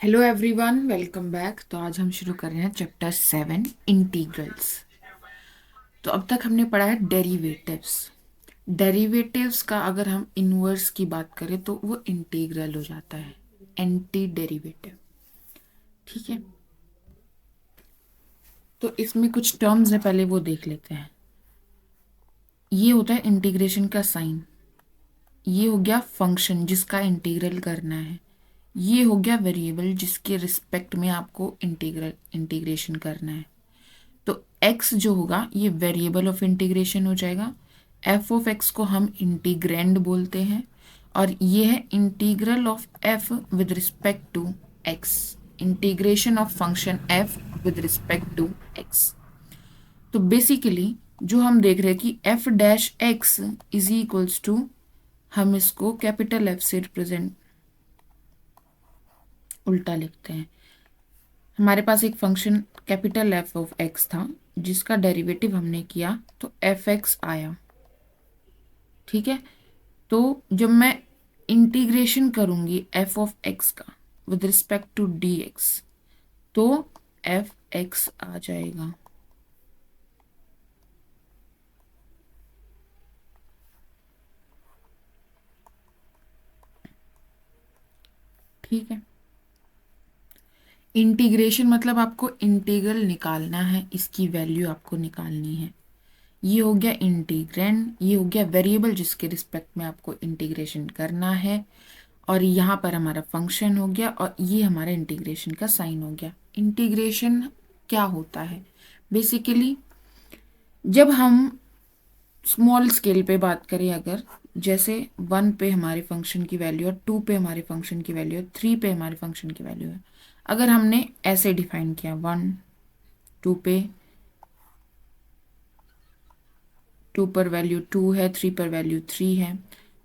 Hello everyone, welcome back. तो आज हम शुरू कर रहे हैं चैप्टर 7 इंटीग्रल्स। तो अब तक हमने पढ़ा है डेरिवेटिव्स। डेरिवेटिव्स का अगर हम इनवर्स की बात करें तो वो इंटीग्रल हो जाता है, एंटी डेरिवेटिव। ठीक है, तो इसमें कुछ टर्म्स है, पहले वो देख लेते हैं। ये होता है इंटीग्रेशन का साइन। ये हो गया फंक्शन जिसका इंटीग्रल करना है। ये हो गया वेरिएबल जिसके रिस्पेक्ट में आपको इंटीग्रेशन करना है। तो x जो होगा ये वेरिएबल ऑफ इंटीग्रेशन हो जाएगा। f ऑफ x को हम इंटीग्रैंड बोलते हैं, और ये है integral of f with respect to x। Integration of function f with respect to x। तो बेसिकली जो हम देख रहे हैं कि f dash x is equals to, हम इसको कैपिटल F से रिप्रेजेंट उल्टा लिखते हैं। हमारे पास एक function capital F of x था जिसका डेरिवेटिव हमने किया तो fx आया। ठीक है, तो जब मैं इंटीग्रेशन करूंगी f ऑफ x का विद रिस्पेक्ट टू dx तो fx आ जाएगा। ठीक है, इंटीग्रेशन मतलब आपको इंटीग्रल निकालना है, इसकी वैल्यू आपको निकालनी है। ये हो गया इंटीग्रैंड, ये हो गया वेरिएबल जिसके रिस्पेक्ट में आपको इंटीग्रेशन करना है, और यहाँ पर हमारा फंक्शन हो गया, और ये हमारा इंटीग्रेशन का साइन हो गया। इंटीग्रेशन क्या होता है बेसिकली, जब हम स्मॉल स्केल पे बात करें, अगर जैसे 1 पे हमारे फंक्शन की वैल्यू है, 2 पे हमारे फंक्शन की वैल्यू है, 3 पे हमारे फंक्शन की वैल्यू है। अगर हमने ऐसे डिफाइन किया 1 2 पे, 2 पर वैल्यू 2 है, 3 पर वैल्यू 3 है,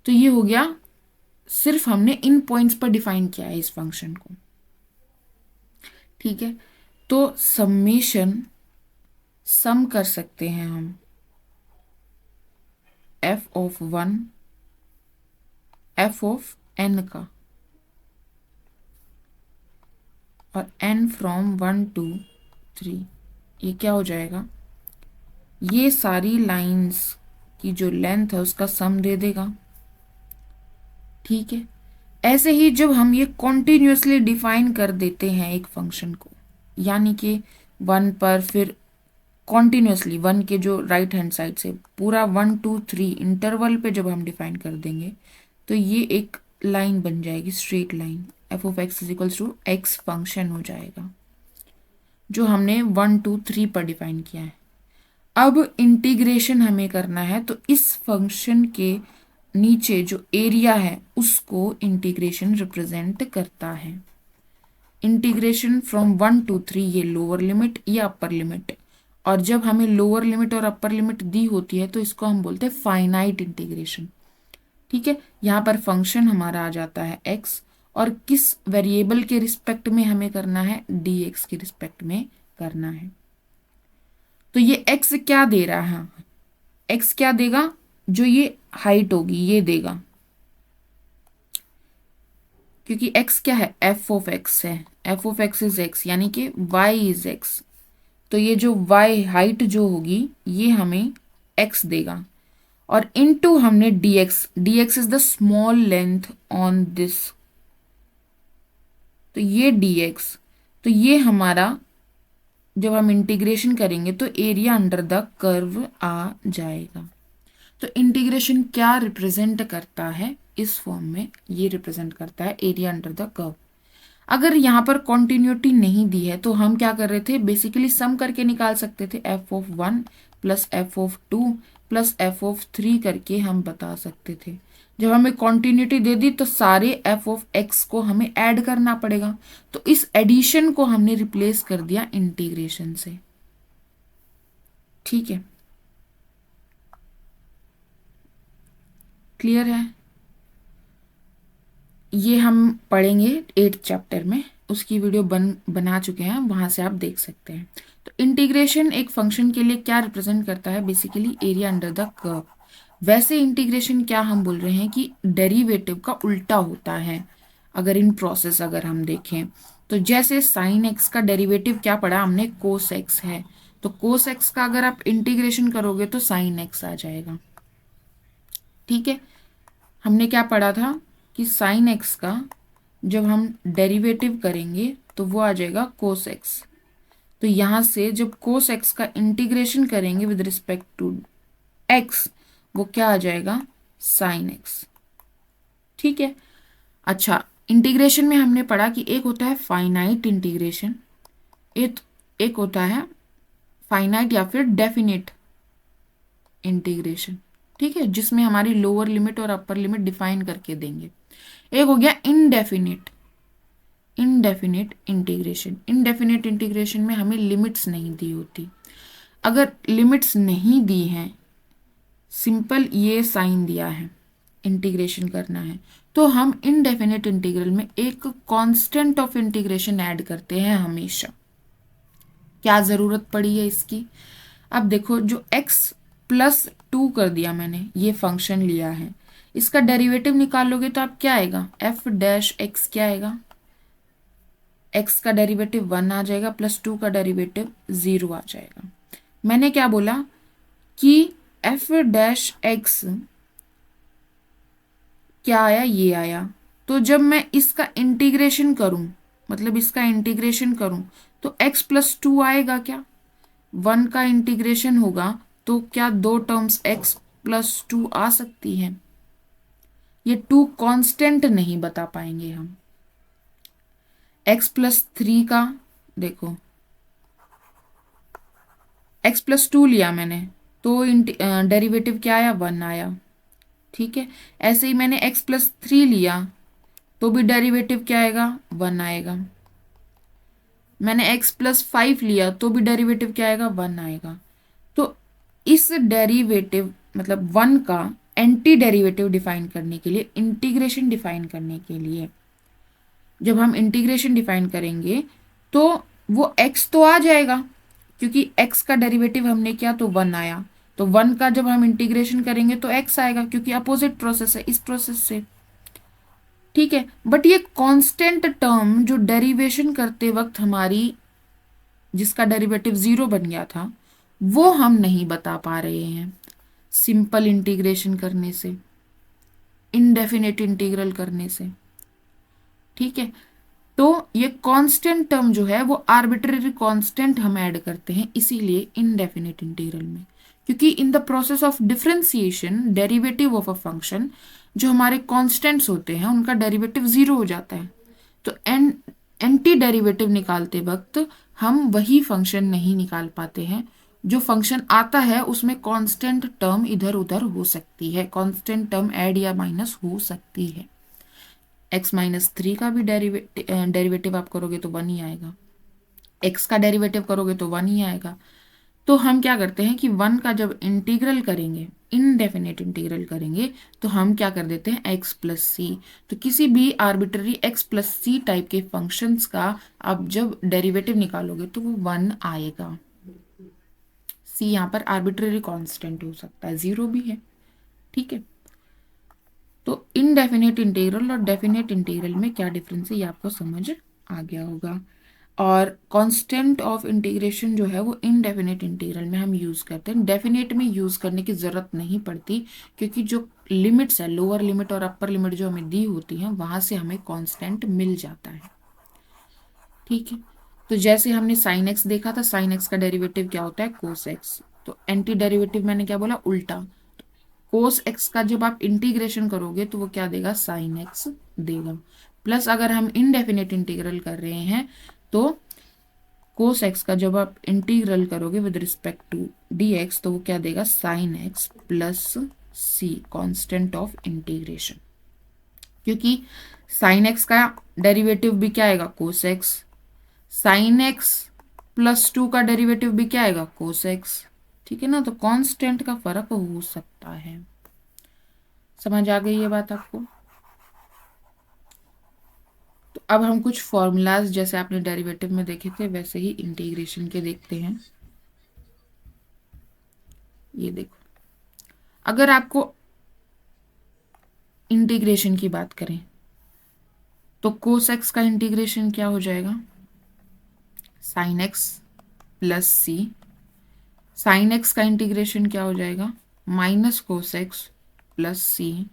तो ये हो गया, सिर्फ हमने इन पॉइंट्स पर डिफाइन किया है इस फंक्शन को। ठीक है, तो समेशन सम कर सकते हैं हम f of 1 f of n का, और n फ्रॉम 1 to 3। ये क्या हो जाएगा, ये सारी लाइंस की जो लेंथ है उसका सम दे देगा। ठीक है, ऐसे ही जब हम ये कॉन्टिन्यूसली डिफाइन कर देते हैं एक फंक्शन को, यानी कि 1 पर फिर कॉन्टिन्यूसली 1 के जो राइट हैंड साइड से पूरा 1 2 3 इंटरवल पे जब हम डिफाइन कर देंगे तो ये एक लाइन बन जाएगी, straight line. f of x is equals to x function हो जाएगा जो हमने 1 2 3 पर डिफाइन किया है। अब इंटीग्रेशन हमें करना है, तो इस फंक्शन के नीचे जो एरिया है उसको इंटीग्रेशन रिप्रेजेंट करता है। इंटीग्रेशन फ्रॉम 1 to 3 ये लोअर लिमिट या अपर लिमिट, और जब हमें लोअर लिमिट और अपर लिमिट दी होती है तो इसको हम बोलते हैं फाइनाइट इंटीग्रेशन। ठीक है, यहाँ पर फंक्शन हमारा आ जाता है x, और किस वेरिएबल के रिस्पेक्ट में हमें करना है, dx के रिस्पेक्ट में करना है। तो ये x क्या दे रहा है, x क्या देगा, जो ये हाइट होगी ये देगा, क्योंकि x क्या है, f ऑफ x है, f of x is x, यानी कि y इज x। तो ये जो y हाइट जो होगी ये हमें x देगा, और इनटू हमने dx is the small length on this, तो ये dx, तो ये हमारा जब हम इंटीग्रेशन करेंगे तो एरिया अंडर द कर्व आ जाएगा। तो इंटीग्रेशन क्या रिप्रेजेंट करता है, इस फॉर्म में ये रिप्रेजेंट करता है एरिया अंडर द कर्व। अगर यहाँ पर कॉन्टिन्यूटी नहीं दी है तो हम क्या कर रहे थे, बेसिकली सम करके निकाल सकते थे, f of 1 plus f of 2 plus f of 3 करके हम बता सकते थे। जब हमें कॉन्टिन्यूटी दे दी तो सारे f ऑफ x को हमें ऐड करना पड़ेगा, तो इस एडिशन को हमने रिप्लेस कर दिया इंटीग्रेशन से। ठीक है, क्लियर है। ये हम पढ़ेंगे 8th चैप्टर में, उसकी वीडियो बना चुके हैं, वहां से आप देख सकते हैं। तो इंटीग्रेशन एक फंक्शन के लिए क्या रिप्रेजेंट करता है, basically area under the curve. वैसे इंटीग्रेशन क्या हम बोल रहे हैं कि डेरिवेटिव का उल्टा होता है। अगर इन प्रोसेस अगर हम देखें तो जैसे साइन एक्स का डेरिवेटिव क्या पढ़ा हमने, कोस एक्स है, तो कोस एक्स का अगर आप इंटीग्रेशन करोगे तो साइन एक्स आ जाएगा। ठीक है, हमने क्या पढ़ा था कि साइन एक्स का जब हम डेरिवेटिव करेंगे तो वो आ जाएगा कोस एक्स। तो यहां से जब कोस एक्स का इंटीग्रेशन करेंगे विद रिस्पेक्ट टू एक्स, वो क्या आ जाएगा, साइन एक्स। ठीक है, अच्छा इंटीग्रेशन में हमने पढ़ा कि एक होता है फाइनाइट इंटीग्रेशन, एक एक होता है फाइनाइट या फिर डेफिनेट इंटीग्रेशन। ठीक है, जिसमें हमारी लोअर लिमिट और अपर लिमिट डिफाइन करके देंगे। एक हो गया indefinite, indefinite integration. Indefinite integration में हमें लिमिट्स नहीं दी होती। अगर लिमिट्स नहीं दी हैं, सिंपल ये साइन दिया है, इंटीग्रेशन करना है, तो हम इनडेफिनेट इंटीग्रल में एक कांस्टेंट ऑफ इंटीग्रेशन ऐड करते हैं हमेशा। क्या जरूरत पड़ी है इसकी, अब देखो जो x+2 कर दिया मैंने, ये फंक्शन लिया है, इसका डेरिवेटिव निकालोगे तो आप क्या आएगा, f' क्या आएगा, x का डेरिवेटिव 1 आ जाएगा प्लस 2 का डेरिवेटिव 0 आ जाएगा। मैंने क्या बोला कि f' क्या आया, ये आया। तो जब मैं इसका इंटीग्रेशन करूं, मतलब इसका इंटीग्रेशन करूं, तो x+2 आएगा क्या, 1 का इंटीग्रेशन होगा तो क्या दो टर्म्स x+2 आ सकती हैं, ये 2 कांस्टेंट नहीं बता पाएंगे हम। x+3 का देखो, x+2 लिया मैंने तो डेरिवेटिव क्या आया, 1 आया। ठीक है, ऐसे ही मैंने x+3 लिया तो भी डेरिवेटिव क्या आएगा, 1 आएगा। मैंने x+5 लिया तो भी डेरिवेटिव क्या आएगा, 1 आएगा। तो इस डेरिवेटिव मतलब 1 का एंटी डेरिवेटिव डिफाइन करने के लिए, इंटीग्रेशन डिफाइन करने के लिए, जब हम इंटीग्रेशन डिफाइन करेंगे तो वो x तो आ जाएगा, क्योंकि x का डेरिवेटिव हमने किया तो 1 आया, तो 1 का जब हम इंटीग्रेशन करेंगे तो x आएगा, क्योंकि अपोजिट प्रोसेस है इस प्रोसेस से। ठीक है, बट ये कांस्टेंट टर्म जो डेरिवेशन करते वक्त हमारी, जिसका डेरिवेटिव 0 बन गया था, वो हम नहीं बता पा रहे हैं सिंपल इंटीग्रेशन करने से, इनडेफिनेट इंटीग्रल करने से। ठीक है, तो ये कांस्टेंट टर्म जो है वो आर्बिट्रेरी कांस्टेंट हम ऐड करते हैं इसीलिए इनडेफिनेट इंटीग्रल में, क्योंकि in the process of differentiation derivative of a function जो हमारे कांस्टेंट्स होते हैं उनका डेरिवेटिव 0 हो जाता है। तो एंटी डेरिवेटिव निकालते वक्त हम वही फंक्शन नहीं निकाल पाते हैं, जो फंक्शन आता है उसमें कांस्टेंट टर्म इधर उधर हो सकती है, कांस्टेंट टर्म ऐड या माइनस हो सकती है। x-3 का भी डेरिवेटिव आप करोगे तो 1 ही आएगा, x का डेरिवेटिव करोगे तो 1 ही आएगा। तो हम क्या करते हैं कि 1 का जब इंटीग्रल करेंगे, इनडेफिनेट इंटीग्रल करेंगे, तो हम क्या कर देते हैं x+c। तो किसी भी आर्बिट्ररी x+c टाइप के फंक्शंस का आप जब डेरिवेटिव निकालोगे तो वो 1 आएगा। c यहाँ पर आर्बिट्ररी कांस्टेंट हो सकता है, 0 भी है। ठीक है, तो इनडेफिनेट इंटीग्रल और डेफिनेट इंटीग्रल में क्या डिफरेंस है ये आपको समझ आ गया होगा। और कांस्टेंट ऑफ इंटीग्रेशन जो है वो इनडेफिनेट इंटीग्रल में हम यूज़ करते हैं, डेफिनेट में यूज़ करने की ज़रूरत नहीं पड़ती, क्योंकि जो लिमिट्स है, लोअर लिमिट और अपर लिमिट जो हमें दी होती हैं वहाँ से हमें कांस्टेंट मिल जाता है। ठीक है, तो जैसे हमने साइन एक्स देखा था, साइन एक्स का डेरिवेटिव क्या होता है, कोस एक्स। तो एंटी डेरिवेटिव मैंने क्या बोला, उल्टा, कोस एक्स का जब आप इंटीग्रेशन करोगे तो वो क्या देगा, साइन एक्स देगा। प्लस अगर हम इनडेफिनेट इंटीग्रल कर रहे हैं तो कोस एक्स का जब आप इंटीग्रल करोगे with respect to d x तो वो क्या देगा, sine x plus c, constant of integration. क्योंकि साइन एक्स का डेरिवेटिव भी क्या आएगा, कोस एक्स, साइन एक्स +2 का डेरिवेटिव भी क्या आएगा, कोस एक्स। ठीक है ना, तो कांस्टेंट का फर्क हो सकता है। समझ आ गई ये बात आपको। तो अब हम कुछ फॉर्मूलाज जैसे आपने डेरिवेटिव में देखे थे वैसे ही इंटीग्रेशन के देखते हैं। ये देखो, अगर आपको इंटीग्रेशन की बात करें तो कोस एक्स का इंटीग्रेशन क्या हो जाएगा, sine x plus c. Sine x का इंटीग्रेशन क्या हो जाएगा, minus cos x plus c.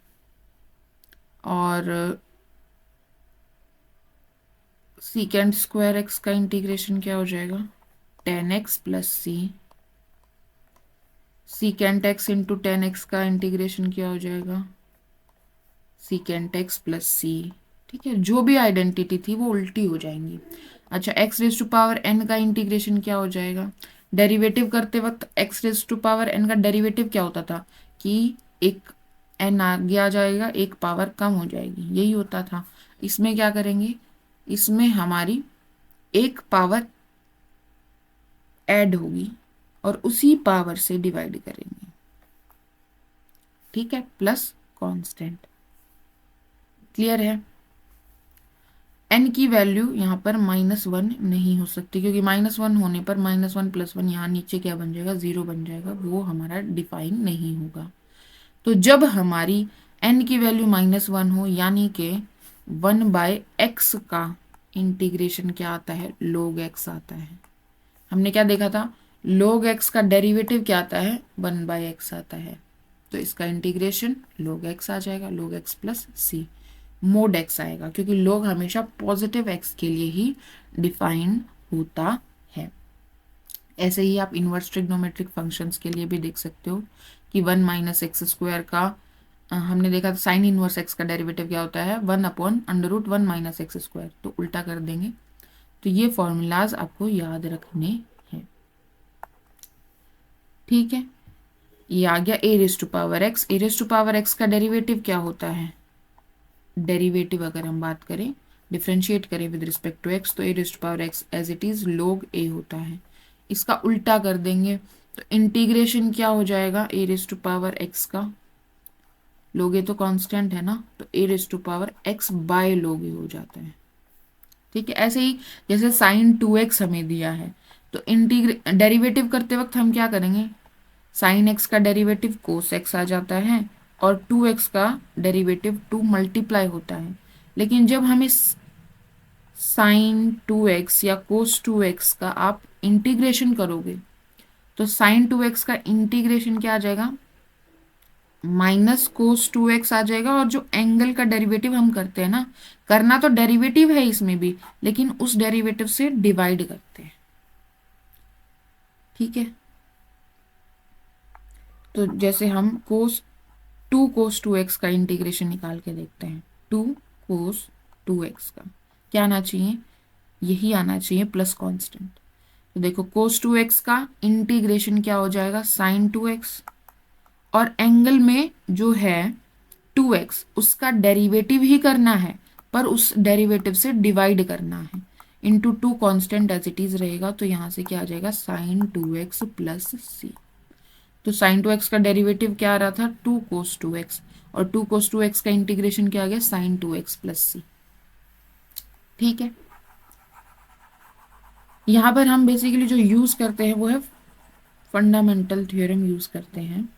और सीकेंड स्क्वायर एक्स का इंटीग्रेशन क्या हो जाएगा, tan x plus c. Secant x into tan x का इंटीग्रेशन क्या हो जाएगा, सीकेंट एक्स प्लस सी। ठीक है, जो भी आइडेंटिटी थी वो उल्टी हो जाएंगी। अच्छा, x raise to power n का इंटीग्रेशन क्या हो जाएगा, डेरिवेटिव करते वक्त x raise to power n का डेरिवेटिव क्या होता था कि एक एन आगे आ जाएगा, एक पावर कम हो जाएगी, यही होता था। इसमें क्या करेंगे, इसमें हमारी एक पावर ऐड होगी और उसी पावर से डिवाइड करेंगे। ठीक है, प्लस कांस्टेंट। क्लियर है। एन की वैल्यू यहाँ पर -1 नहीं हो सकती, क्योंकि -1 होने पर -1 + 1 यहाँ नीचे क्या बन जाएगा, 0 बन जाएगा, वो हमारा डिफाइन नहीं होगा। तो जब हमारी एन की वैल्यू -1 हो, यानी कि 1/x का इंटीग्रेशन क्या आता है, log x आता है। हमने क्या देखा था, log x का डेरिवेटिव क्या आता है, 1/x आता है। तो इसका इंटीग्रेशन log x आ जाएगा, log x प्लस सी। मोड x आएगा, क्योंकि log हमेशा पॉजिटिव x के लिए ही डिफाइन होता है। ऐसे ही आप इनवर्स ट्रिग्नोमेट्रिक फंक्शंस के लिए भी देख सकते हो कि 1 - x² का हमने देखा था साइन इनवर्स x का डेरिवेटिव क्या होता है, 1/√1 - x²। तो उल्टा कर देंगे। तो ये फॉर्मूलाज आपको याद रखने हैं। ठीक है, ये आ गया a raise to power x. A raise to power x का डेरिवेटिव क्या होता है, डेरिवेटिव अगर हम बात करें, डिफ्रेंशिएट करें विद रिस्पेक्ट टू एक्स, तो a raise to power x as it is log a होता है। इसका उल्टा कर देंगे तो इंटीग्रेशन क्या हो जाएगा, a raise to power x का, log a तो कांस्टेंट है ना, तो a raise to power x by log a हो जाता है। ठीक है, ऐसे ही जैसे साइन 2x हमें दिया है, तो डेरिवेटिव करते वक्त हम क्या करेंगे, साइन एक्स का डेरिवेटिव कोस एक्स आ जाता है और 2x का डेरिवेटिव 2 मल्टीप्लाई होता है। लेकिन जब हमें साइन 2x या कोस 2x का आप इंटीग्रेशन करोगे, तो साइन 2x का इंटीग्रेशन क्या आ जाएगा, -cos 2x आ जाएगा। और जो एंगल का डेरिवेटिव हम करते हैं ना, करना तो डेरिवेटिव है इसमें भी, लेकिन उस डेरिवेटिव से डिवाइड करते हैं। ठीक है, तो जैसे हम टू कोस 2x का इंटीग्रेशन निकाल के देखते हैं, 2 कोस 2x का क्या आना चाहिए, यही आना चाहिए प्लस कांस्टेंट। तो देखो कोस 2x का इंटीग्रेशन क्या हो जाएगा, साइन 2x, और एंगल में जो है 2x उसका डेरिवेटिव ही करना है, पर उस डेरिवेटिव से डिवाइड करना है, into 2 constant as it is रहेगा। तो यहाँ से क्या आ जाएगा, साइन 2x प्लस सी। तो साइन 2x का डेरिवेटिव क्या आ रहा था, 2 कोस 2x, और 2 कोस 2x का इंटीग्रेशन क्या आ गया, साइन 2x प्लस सी। ठीक है, यहाँ पर हम बेसिकली जो यूज करते हैं वो है फंडामेंटल थ्योरम यूज करते हैं,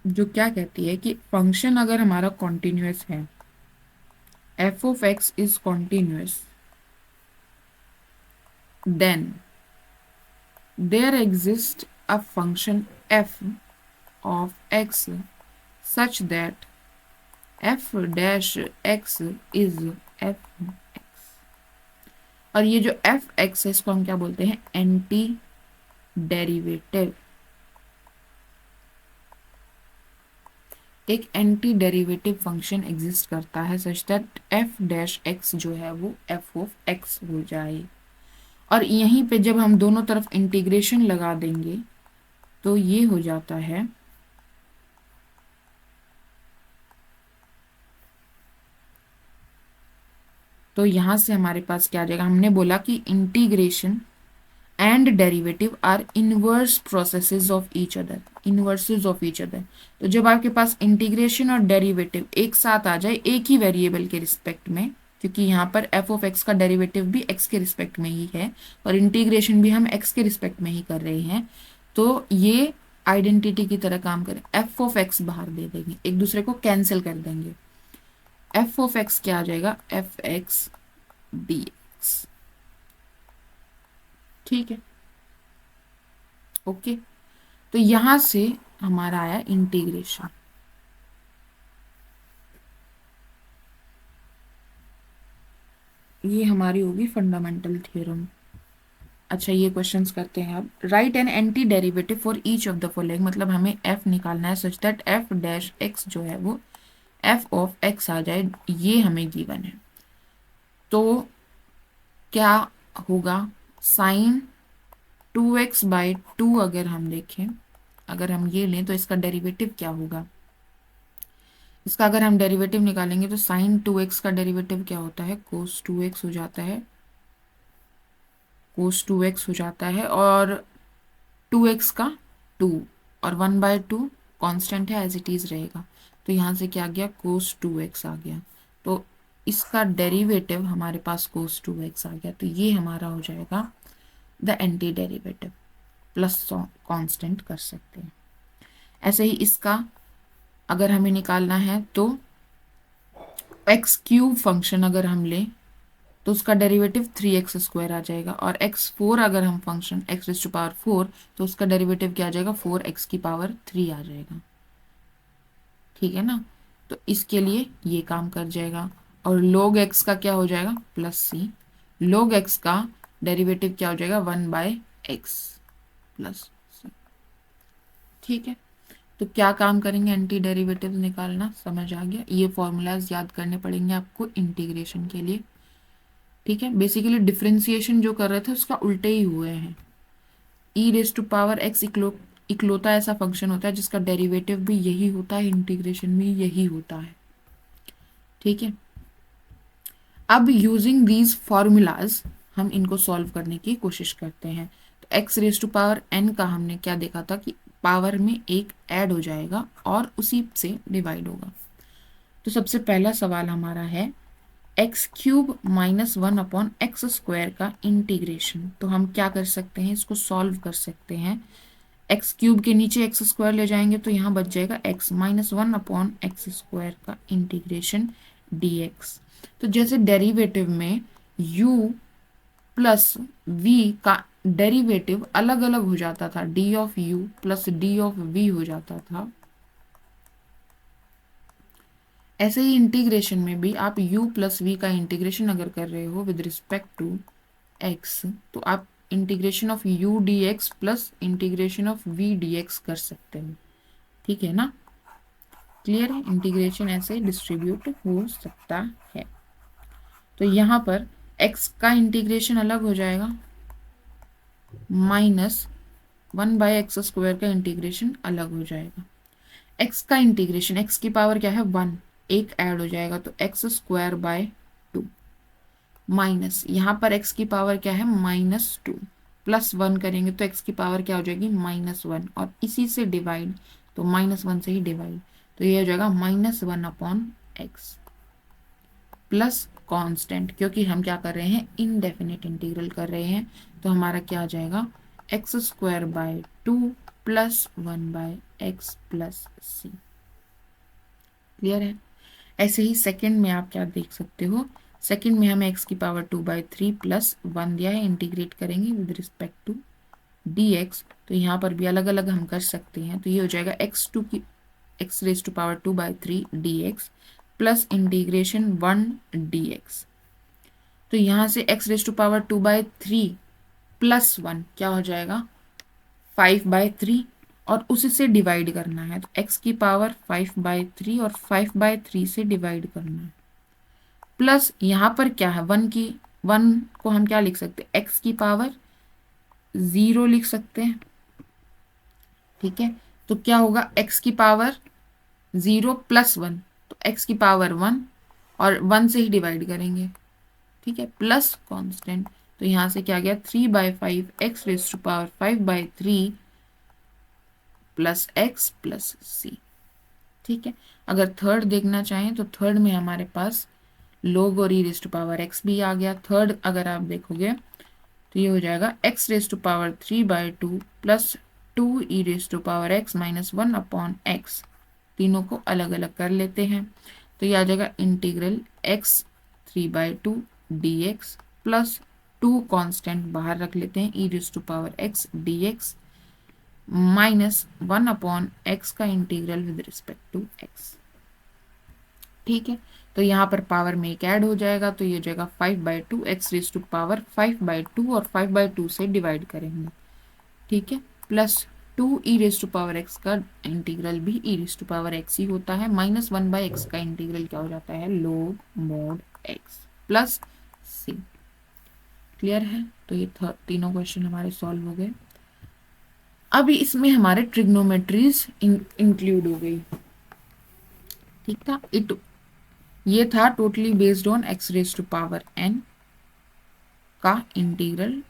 जो क्या कहती है कि फंक्शन अगर हमारा कॉन्टिन्यूअस है, f of x is continuous, then there exists a function f of x such that f dash x is f x। और ये जो f x है इसको हम क्या बोलते हैं, एंटी डेरिवेटिव। एक एंटी डेरिवेटिव फंक्शन एग्जिस्ट करता है such that f dash x जो है वो f ऑफ x हो जाए। और यहीं पे जब हम दोनों तरफ इंटीग्रेशन लगा देंगे तो ये हो जाता है तो यहां से हमारे पास क्या आ जाएगा, हमने बोला कि integration and derivative are inverse processes of each other, inverses of each other. तो जब आपके पास इंटीग्रेशन और डेरिवेटिव एक साथ आ जाए एक ही वेरिएबल के रिस्पेक्ट में, क्योंकि यहाँ पर f ऑफ x का डेरिवेटिव भी x के रिस्पेक्ट में ही है और इंटीग्रेशन भी हम x के रिस्पेक्ट में ही कर रहे हैं, तो ये आइडेंटिटी की तरह काम करें, f ऑफ x बाहर दे देंगे, एक दूसरे को कैंसिल कर देंगे। एफ ऑफ एक्स क्या आ जाएगा, एफ एक्स डी एक्स। ठीक है, ओके। तो यहां से हमारा आया इंटीग्रेशन। ये हमारी होगी फंडामेंटल थ्योरम। अच्छा, ये क्वेश्चंस करते हैं अब। Right an anti derivative for each of the following, मतलब हमें एफ निकालना है such that F dash x जो है वो एफ ऑफ एक्स आ जाए, ये हमें गिवन है। तो क्या होगा, साइन 2x/2 अगर हम देखें, अगर हम ये लें तो इसका डेरिवेटिव क्या होगा, इसका अगर हम डेरिवेटिव निकालेंगे तो साइन 2x का डेरिवेटिव क्या होता है, कोस 2x हो जाता है, कोस 2x हो जाता है, और 2x का 2 और 1/2 कांस्टेंट है, एज इट इज रहेगा। तो यहाँ से क्या आ गया, कोस 2x आ गया। तो इसका डेरिवेटिव हमारे पास कोस 2x आ गया, तो ये हमारा हो जाएगा the anti derivative, plus constant कर सकते हैं। ऐसे ही इसका अगर हमें निकालना है तो x³ फंक्शन अगर हम लें तो उसका डेरिवेटिव 3x² आ जाएगा, और x4 अगर हम फंक्शन x⁴ तो उसका डेरिवेटिव क्या आ जाएगा, 4x⁻³ आ जाएगा। ठीक है ना, तो इसके लिए ये काम कर जाएगा। और log x का क्या हो जाएगा, +c। log x का डेरिवेटिव क्या हो जाएगा, 1/x +c। ठीक है, तो क्या काम करेंगे, एंटी डेरिवेटिव निकालना, समझ आ गया। ये फॉर्मूलाज याद करने पड़ेंगे आपको इंटीग्रेशन के लिए। ठीक है, बेसिकली डिफरेंशिएशन जो कर रहे थे उसका उल्टे ही हुए हैं। e⁻x इकलौता ऐसा फंक्शन होता है जिसका डेरिवेटिव भी यही होता है, इंटीग्रेशन भी यही होता है। ठीक है, अब यूजिंग दीज फॉर्मूलाज हम इनको सॉल्व करने की कोशिश करते हैं। तो x⁻n का हमने क्या देखा था कि पावर में एक ऐड हो जाएगा और उसी से डिवाइड होगा। तो सबसे पहला सवाल हमारा है x³ -1/x² का इंटीग्रेशन। तो हम क्या कर सकते हैं, इसको सॉल्व कर सकते हैं। x³ के नीचे x² ले जाएंगे तो यहाँ बच जाएगा x -1/x² का इंटीग्रेशन dx। तो जैसे डेरिवेटिव में u प्लस v का डेरिवेटिव अलग अलग हो जाता था, d of u plus d of v हो जाता था, ऐसे ही इंटीग्रेशन में भी आप u प्लस v का इंटीग्रेशन अगर कर रहे हो विद रिस्पेक्ट टू x, तो आप integration of u dx plus integration of v dx कर सकते हो। ठीक है ना, क्लियर है, इंटीग्रेशन ऐसे डिस्ट्रीब्यूट हो सकता है। तो यहाँ पर x का इंटीग्रेशन अलग हो जाएगा, -1/x² का इंटीग्रेशन अलग हो जाएगा। x का इंटीग्रेशन, x की पावर क्या है 1, एक ऐड हो जाएगा तो x²/2 माइनस, यहाँ पर x की पावर क्या है -2, प्लस 1 करेंगे तो x की पावर क्या हो जाएगी -1, और इसी से डिवाइड, तो -1 से ही डिवाइड, तो ये हो जाएगा -1/x प्लस कांस्टेंट, क्योंकि हम क्या कर रहे हैं, इनडेफिनिट इंटीग्रल कर रहे हैं। तो हमारा क्या आ जाएगा x²/2 plus 1/x plus c। Clear है। ऐसे ही सेकंड में आप क्या देख सकते हो, सेकंड में हमें x की पावर 2/3 प्लस 1 दिया है, इंटीग्रेट करेंगे विद रिस्पेक्ट टू dx। तो यहाँ पर भी अलग अलग हम कर सकते हैं, तो ये हो जाएगा x⁻2/3 dx plus integration 1 dx। तो यहाँ से x⁻2/3 प्लस 1 क्या हो जाएगा 5/3, और उसी से डिवाइड करना है, तो x की पावर 5/3 और 5/3 से डिवाइड करना है, प्लस यहाँ पर क्या है 1 को हम क्या लिख सकते हैं, x की पावर 0 लिख सकते हैं। ठीक है, तो क्या होगा x की पावर 0 प्लस 1, तो x की पावर 1 और 1 से ही डिवाइड करेंगे। ठीक है, प्लस कांस्टेंट, तो यहाँ से क्या गया 3/5 x⁻5/3 plus x plus c। ठीक है, अगर थर्ड देखना चाहें तो थर्ड में हमारे पास log और e⁻x भी आ गया। थर्ड अगर आप देखोगे तो ये हो जाएगा x⁻3/2 प्लस 2e⁻x -1/x। तीनों को अलग अलग कर लेते हैं, तो ये आ जाएगा integral x 3/2 dx plus 2 constant बाहर रख लेते हैं e raise to power x dx minus 1/x का integral with respect to x। ठीक है, तो यहाँ पर पावर में एक ऐड हो जाएगा, तो ये हो जाएगा 5/2 x रेज़ टू पावर 5/2 और 5/2 से डिवाइड करेंगे। ठीक है, plus 2 e raise to power x का इंटीग्रल भी e raise to power x ही होता है, माइनस 1/x का इंटीग्रल क्या हो जाता है, log mod x plus c। Clear है, तो ये तीनों क्वेश्चन हमारे सॉल्व हो गए। अभी इसमें हमारे ट्रिग्नोमेट्रीज इंक्लूड हो गई। ठीक था, ये था totally based on x raise to power n का integral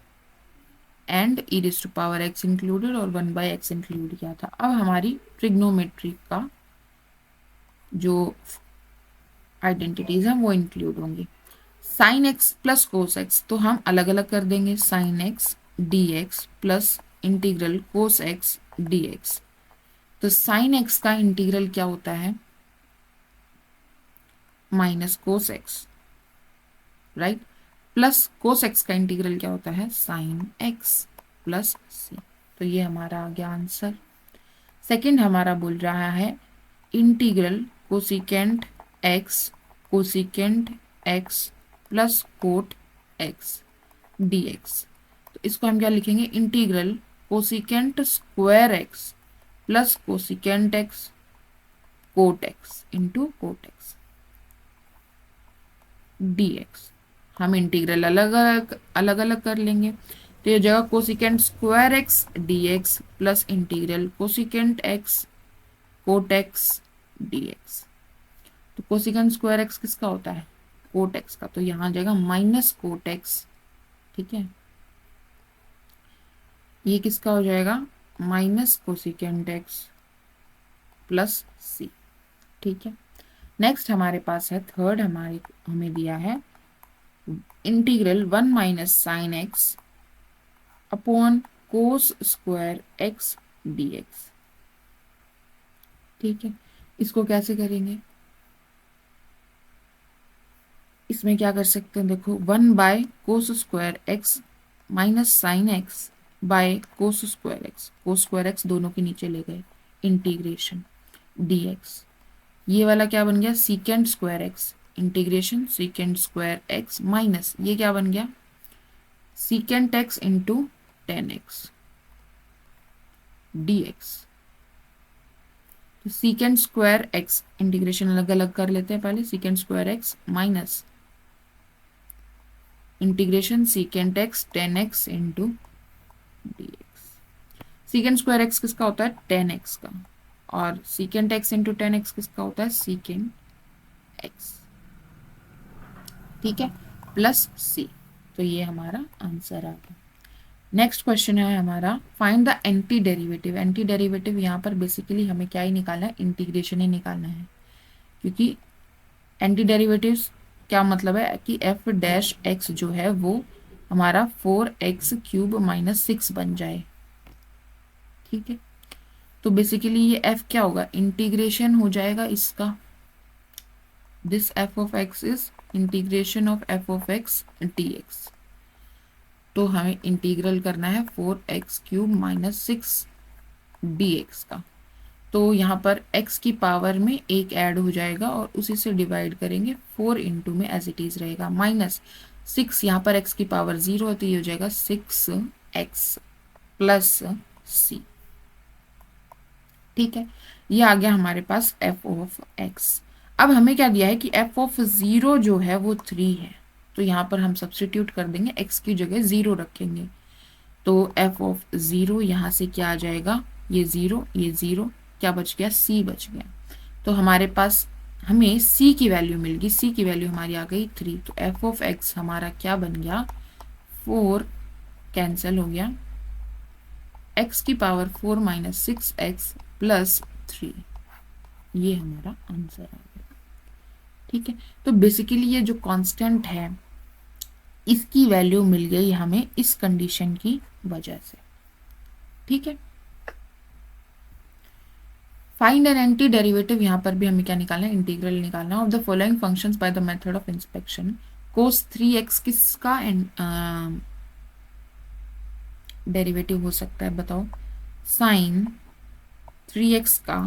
and e raise to power x included और 1/x इंक्लूड किया था। अब हमारी ट्रिग्नोमेट्री का जो आइडेंटिटीज हैं वो इंक्लूड होंगी। Sign x plus cos x तो हम अलग अलग कर देंगे, sine x d x plus integral cos x d x. तो साइन एक्स का इंटीग्रल क्या होता है, minus cos x, right, plus cos x का इंटीग्रल क्या होता है, साइन एक्स प्लस सी। तो ये हमारा आ गया आंसर। सेकंड हमारा बोल रहा है integral cosecant x plus cot x dx। तो इसको हम क्या लिखेंगे, integral cosecant square x plus cosecant x cot x into cot x dx। हम इंटीग्रल अलग अलग कर लेंगे, तो ये जगह cosecant square x dx plus integral cosecant x cot x dx। तो कोसिकेंट स्क्वायर एक्स किसका होता है, कोट एक्स का, तो यहाँ आ जाएगा माइनस कोट एक्स। ठीक है, ये किसका हो जाएगा, माइनस कोसिकेंट एक्स प्लस सी। ठीक है, नेक्स्ट हमारे पास है थर्ड, हमें दिया है integral 1 minus sine x upon cos square x dx। ठीक है, इसको कैसे करेंगे, इसमें क्या कर सकते हैं, देखो 1 by cos square x minus sine x by cos square x दोनों के नीचे ले गए, इंटीग्रेशन dx। ये वाला क्या बन गया, secant square x, integration secant square x minus ये क्या बन गया, secant x into tan x dx। तो सीकेंट स्क्वायर एक्स इंटीग्रेशन अलग अलग कर लेते हैं पहले, secant square x minus integration secant x ten x into dx। Secant square x किसका होता है, टेन एक्स का, और secant x into tan x किसका होता है, सीकेंट एक्स। ठीक है, प्लस सी। तो ये हमारा आंसर आ गया। नेक्स्ट क्वेश्चन है हमारा find the anti derivative. Anti derivative यहाँ पर बेसिकली हमें क्या ही निकालना है, इंटीग्रेशन ही निकालना है, क्योंकि एंटी डेरिवेटिव्स क्या मतलब है कि एफ डैश एक्स जो है वो हमारा 4x³ माइनस 6 बन जाए। ठीक है, तो बेसिकली ये एफ क्या होगा, इंटीग्रेशन हो जाएगा इसका, this F of x is integration of F of x dx। तो हमें इंटीग्रल करना है 4x³ माइनस 6 dx का। तो यहाँ पर x की पावर में एक ऐड हो जाएगा और उसी से डिवाइड करेंगे, 4 इंटू में एज इट इज रहेगा, माइनस 6, यहाँ पर x की पावर 0 है तो ये हो जाएगा 6x प्लस c। ठीक है, ये आ गया हमारे पास f ऑफ x। अब हमें क्या दिया है कि f ऑफ 0 जो है वो 3 है, तो यहाँ पर हम सब्स्टिट्यूट कर देंगे, x की जगह 0 रखेंगे, तो f ऑफ 0 यहाँ से क्या आ जाएगा, ये 0 क्या बच गया, c बच गया। तो हमारे पास हमें c की वैल्यू मिल गई, c की वैल्यू हमारी आ गई 3, तो f ऑफ x हमारा क्या बन गया, 4 कैंसिल हो गया, x की पावर 4 माइनस 6x प्लस 3, ये हमारा आंसर आ गया। ठीक है, तो बेसिकली ये जो कांस्टेंट है इसकी वैल्यू मिल गई हमें इस कंडीशन की वजह से। ठीक है, फाइंड एन एंटी डेरिवेटिव, यहाँ पर भी हमें क्या निकालना है, इंटीग्रल निकालना of the following functions by the method of inspection. Cos 3x किसका डेरिवेटिव हो सकता है बताओ, साइन 3x का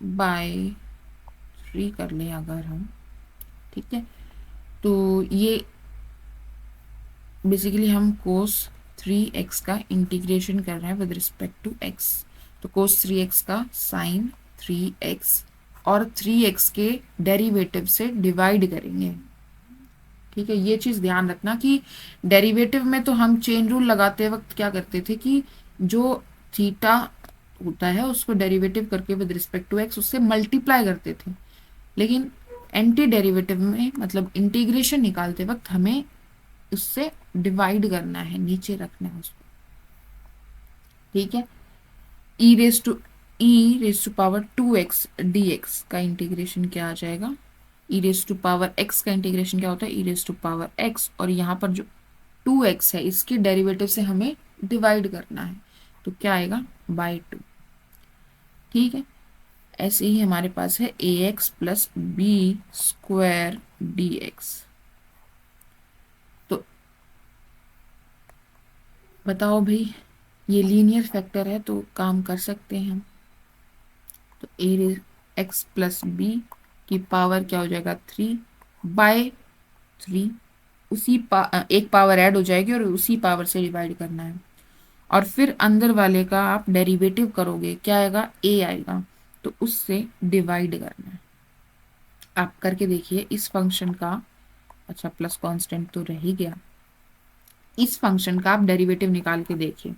बाय 3 कर ले अगर हम, ठीक है, तो ये बेसिकली हम कोस 3x का इंटीग्रेशन कर रहे हैं विद रिस्पेक्ट टू x। तो कोस 3x का साइन 3x और 3x के डेरिवेटिव से डिवाइड करेंगे, ठीक है। ये चीज़ ध्यान रखना कि डेरिवेटिव में तो हम चेन रूल लगाते वक्त क्या करते थे कि जो थीटा होता है उसको डेरिवेटिव करके विद रिस्पेक्ट टू एक्स उससे मल्टीप्लाई करते थे, लेकिन एंटी डेरिवेटिव में मतलब इंटीग्रेशन निकालते वक्त हमें उससे डिवाइड करना है, नीचे रखना है उसको, ठीक है। E raise to power 2x dx का इंटीग्रेशन क्या आ जाएगा, e raise to power x का इंटीग्रेशन क्या होता है, e raise to power x, और यहाँ पर जो 2x है इसके डेरिवेटिव से हमें डिवाइड करना है, तो क्या आएगा बाय 2, ठीक है। ऐसे ही हमारे पास है ax plus b square d x. तो बताओ भाई, ये लीनियर फैक्टर है तो काम कर सकते हैं हम। तो ए एक्स प्लस बी की पावर क्या हो जाएगा 3 बाय 3, एक पावर ऐड हो जाएगी और उसी पावर से डिवाइड करना है, और फिर अंदर वाले का आप डेरिवेटिव करोगे क्या आएगा, ए आएगा, तो उससे डिवाइड करना है। आप करके देखिए इस फंक्शन का, अच्छा प्लस कांस्टेंट तो रह ही गया, इस फंक्शन का आप डेरिवेटिव निकाल के देखिए,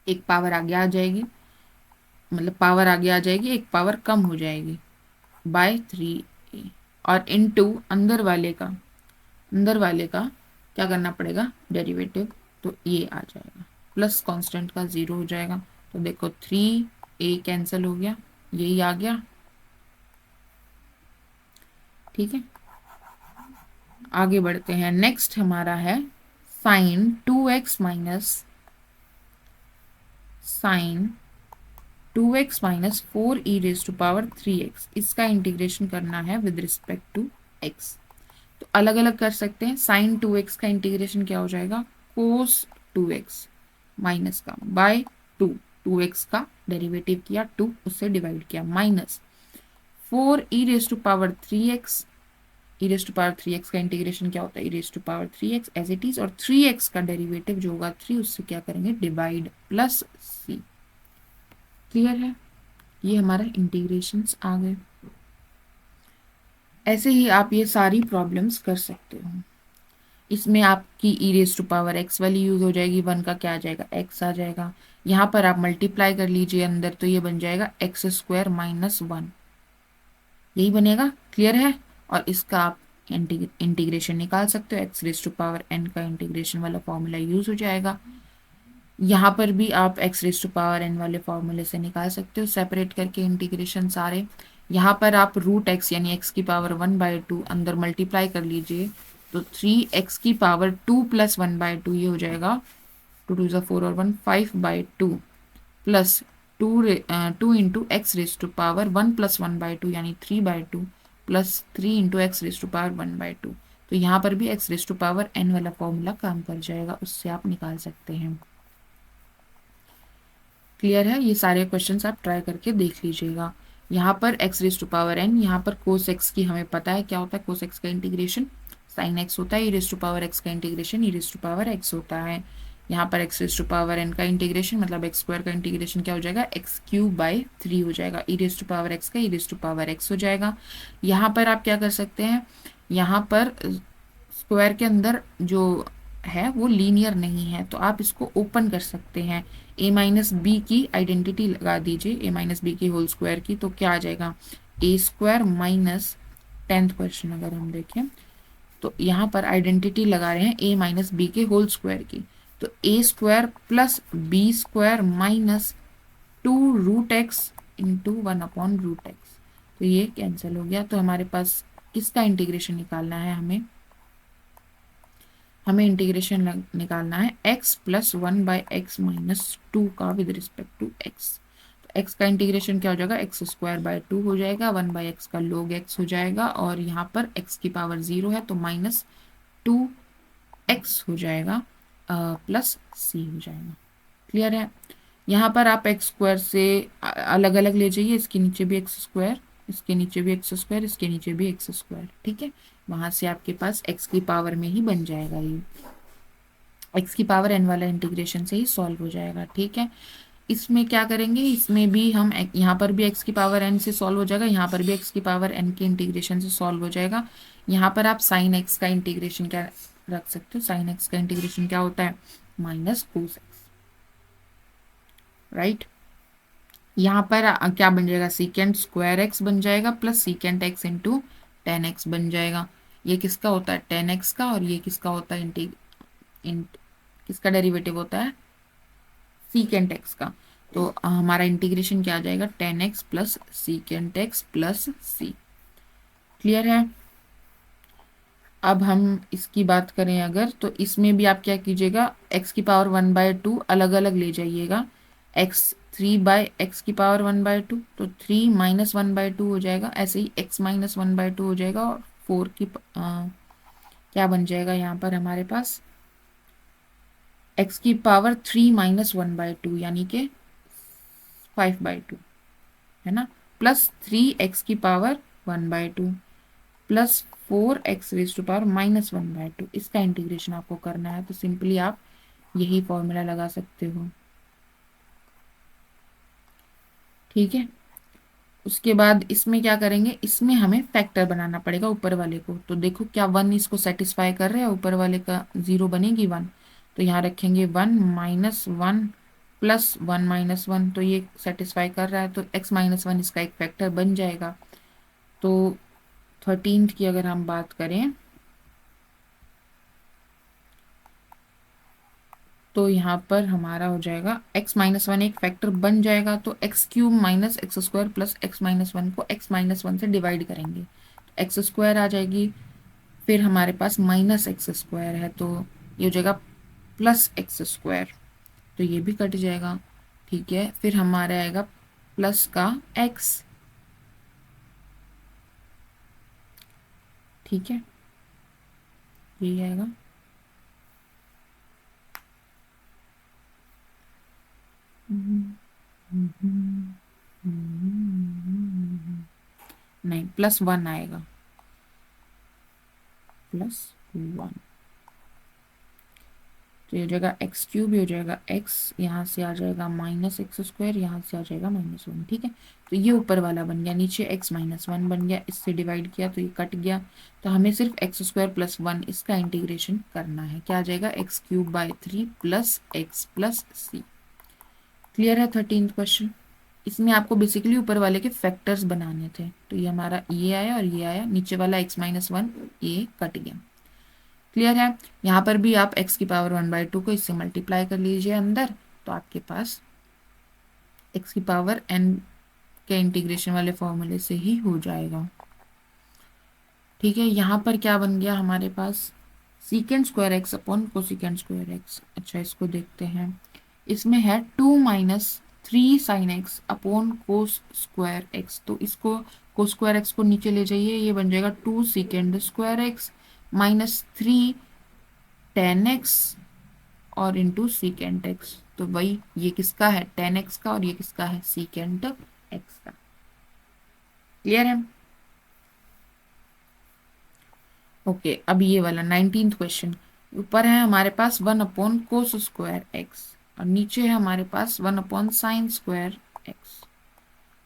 एक पावर आगे आ जाएगी, मतलब पावर आगे आ जाएगी, एक पावर कम हो जाएगी बाय 3a, और इनटू अंदर वाले का क्या करना पड़ेगा डेरिवेटिव, तो ये आ जाएगा, प्लस कांस्टेंट का 0 हो जाएगा, तो देखो 3a कैंसिल हो गया, यही आ गया, ठीक है। आगे बढ़ते हैं, नेक्स्ट हमारा है sine 2x minus 4 e raise to power 3x, इसका इंटीग्रेशन करना है विद रिस्पेक्ट टू x। तो अलग अलग कर सकते हैं, साइन 2x का इंटीग्रेशन क्या हो जाएगा, कोस 2x माइनस का बाय 2x का डेरिवेटिव किया, 2 उससे डिवाइड किया, minus 4 e raise to power 3x, e raise to power 3x का इंटीग्रेशन क्या होता है, e raise to power 3x as it is, और 3x का डेरिवेटिव जो होगा 3 उससे क्या करेंगे डिवाइड, प्लस c। क्लियर है, ये हमारा इंटीग्रेशंस आ गए। ऐसे ही आप ये सारी प्रॉब्लम्स कर सकते हो। इसमें आपकी ई रेज टू पावर एक्स वाली यूज हो जाएगी, 1 का क्या आ जाएगा एक्स आ जाएगा, यहाँ पर आप मल्टीप्लाई कर लीजिए अंदर, तो ये बन जाएगा एक्स स्क्वायर माइनस 1, यही बनेगा। क्लियर है, और इसका आप इंटीग्रेशन निकाल सकते हो, x raise to power n का इंटीग्रेशन वाला फॉर्मूला यूज हो जाएगा। यहाँ पर भी आप x raise to power n वाले फॉर्मूले से निकाल सकते हो सेपरेट करके इंटीग्रेशन सारे। यहाँ पर आप रूट एक्स यानी एक्स की पावर 1/2 अंदर मल्टीप्लाई कर लीजिए, तो 3x की पावर 2 प्लस 1/2 ये हो जाएगा, 2 2 4 और 1 5/2 plus 2 into x raise to power 1 plus 1/2 यानी 3/2 plus 3 into x raise to power 1/2। तो यहाँ पर भी x raise to power n वाला फॉर्मूला काम कर जाएगा, उससे आप निकाल सकते हैं। क्लियर है, ये सारे क्वेश्चंस आप ट्राई करके देख लीजिएगा। यहाँ पर x raise to power n, यहाँ पर कोस एक्स की हमें पता है क्या होता है, कोस एक्स का इंटीग्रेशन साइन एक्स होता है, e raise to power x का integration e raise to power x होता है। यहाँ पर x raise to power n का इंटीग्रेशन मतलब एक्स स्क्वायर का इंटीग्रेशन क्या हो जाएगा, एक्स क्यूब बाई 3 हो जाएगा, e raise to power x का e raise to power x हो जाएगा। यहाँ पर आप क्या कर सकते हैं, यहाँ पर स्क्वायर के अंदर जो है वो लीनियर नहीं है, तो आप इसको ओपन कर सकते हैं, a माइनस बी की आइडेंटिटी लगा दीजिए, a माइनस बी की होल स्क्वायर की, तो क्या आ जाएगा a square minus 10th question अगर हम देखें तो यहाँ पर आइडेंटिटी लगा रहे हैं a माइनस बी के होल स्क्वायर की, तो a square plus b square minus 2 root x into 1/√x, तो ये कैंसिल हो गया। तो हमारे पास किसका इंटीग्रेशन निकालना है, हमें इंटीग्रेशन निकालना है x प्लस 1/x माइनस 2 का विद रिस्पेक्ट टू x। तो एक्स का इंटीग्रेशन क्या हो जाएगा, एक्स स्क्वायर बाय 2 हो जाएगा, 1/x का log x हो जाएगा, और यहाँ पर x की पावर 0 है तो -2x हो जाएगा प्लस c हो जाएगा। क्लियर है। यहाँ पर आप एक्स स्क्वायर से अलग अलग ले जाइए, इसके नीचे भी एक्स स्क्वायर, इसके नीचे भी एक्स स्क्वायर, इसके नीचे भी एक्स स्क्वायर, ठीक है। वहां से आपके पास एक्स की पावर में ही बन जाएगा, ये एक्स की पावर एन वाला इंटीग्रेशन से ही सॉल्व हो जाएगा, ठीक है। इसमें क्या करेंगे, इसमें भी हम यहाँ पर भी एक्स की पावर एन से सॉल्व हो जाएगा, यहाँ पर भी एक्स की पावर एन के इंटीग्रेशन से सॉल्व हो जाएगा। यहाँ पर आप साइन एक्स का इंटीग्रेशन क्या रख सकते हो, साइन एक्स का इंटीग्रेशन क्या होता है, -cos x, राइट। यहाँ पर क्या बन जाएगा, सीकेंट स्क्वायर एक्स बन जाएगा plus secant x into tan x बन जाएगा। ये किसका होता है, टेन एक्स का, और ये किसका होता है, किसका डेरिवेटिव होता है, सीकेंट एक्स का। तो हमारा इंटीग्रेशन क्या आ जाएगा, tan x plus secant x plus c. Clear है। अब हम इसकी बात करें अगर, तो इसमें भी आप क्या कीजिएगा, एक्स की पावर 1/2 अलग अलग ले जाइएगा, एक्स 3/x की पावर 1/2, तो 3 -1/2 हो जाएगा, ऐसे ही x -1/2 हो जाएगा, और 4 की क्या बन जाएगा यहाँ पर हमारे पास, x की पावर 3 -1/2 यानी कि 5/2 है ना, प्लस 3x की power 1/2 plus 4x raise to power -1/2। इसका इंटीग्रेशन आपको करना है, तो सिंपली आप यही फॉर्मूला लगा सकते हो, ठीक है। उसके बाद इसमें क्या करेंगे, इसमें हमें फैक्टर बनाना पड़ेगा ऊपर वाले को। तो देखो क्या 1 इसको सेटिस्फाई कर रहा है, ऊपर वाले का 0 बनेगी 1, तो यहाँ रखेंगे 1 -1 प्लस 1 -1, तो ये सेटिस्फाई कर रहा है, तो x -1 इसका एक फैक्टर बन जाएगा। तो 13th की अगर हम बात करें, तो यहाँ पर हमारा हो जाएगा x -1 एक फैक्टर बन जाएगा, तो x³ minus x square plus x -1 को x -1 से डिवाइड करेंगे, तो एक्स स्क्वायर आ जाएगी, फिर हमारे पास -x² है, तो ये हो जाएगा प्लस एक्स स्क्वायर, तो ये भी कट जाएगा, ठीक है। फिर हमारे आएगा प्लस का x, ठीक है, ये आएगा। नहीं, +1 आएगा, +1, तो ये हो जाएगा x³, ये हो जाएगा x, यहाँ से आ जाएगा -x², यहाँ से आ जाएगा -1, ठीक है। तो ये ऊपर वाला बन गया, नीचे x -1 बन गया, इससे डिवाइड किया तो ये कट गया, तो हमें सिर्फ x² + 1 इसका इंटीग्रेशन करना है, क्या आ जाएगा, x³/3 plus x plus c. Clear है 13th क्वेश्चन। इसमें आपको बेसिकली ऊपर वाले के फैक्टर्स बनाने थे, तो ये हमारा ये आया और ये आया, नीचे वाला x -1 ये कट गया। क्लियर है। यहाँ पर भी आप x की पावर 1/2 को इससे मल्टीप्लाई कर लीजिए अंदर, तो आपके पास x की पावर n के इंटीग्रेशन वाले फॉर्मूले से ही हो जाएगा, ठीक है। यहाँ पर क्या बन गया हमारे पास, secant square x upon cosecant square x. अच्छा, इसको देखते हैं, इसमें है 2 - 3 sin x upon cos square x, तो इसको कोस स्क्वायर एक्स को नीचे ले जाइए, ये बन जाएगा 2 सीकेंड स्क्वायर एक्स -3 tan x और इंटू सीकेंट एक्स, तो वही ये किसका है, tan x का, और ये किसका है, सीकेंट x का। क्लियर है। ओके, अब ये वाला 19th क्वेश्चन, ऊपर है हमारे पास 1/cos² और नीचे है हमारे पास 1/sin²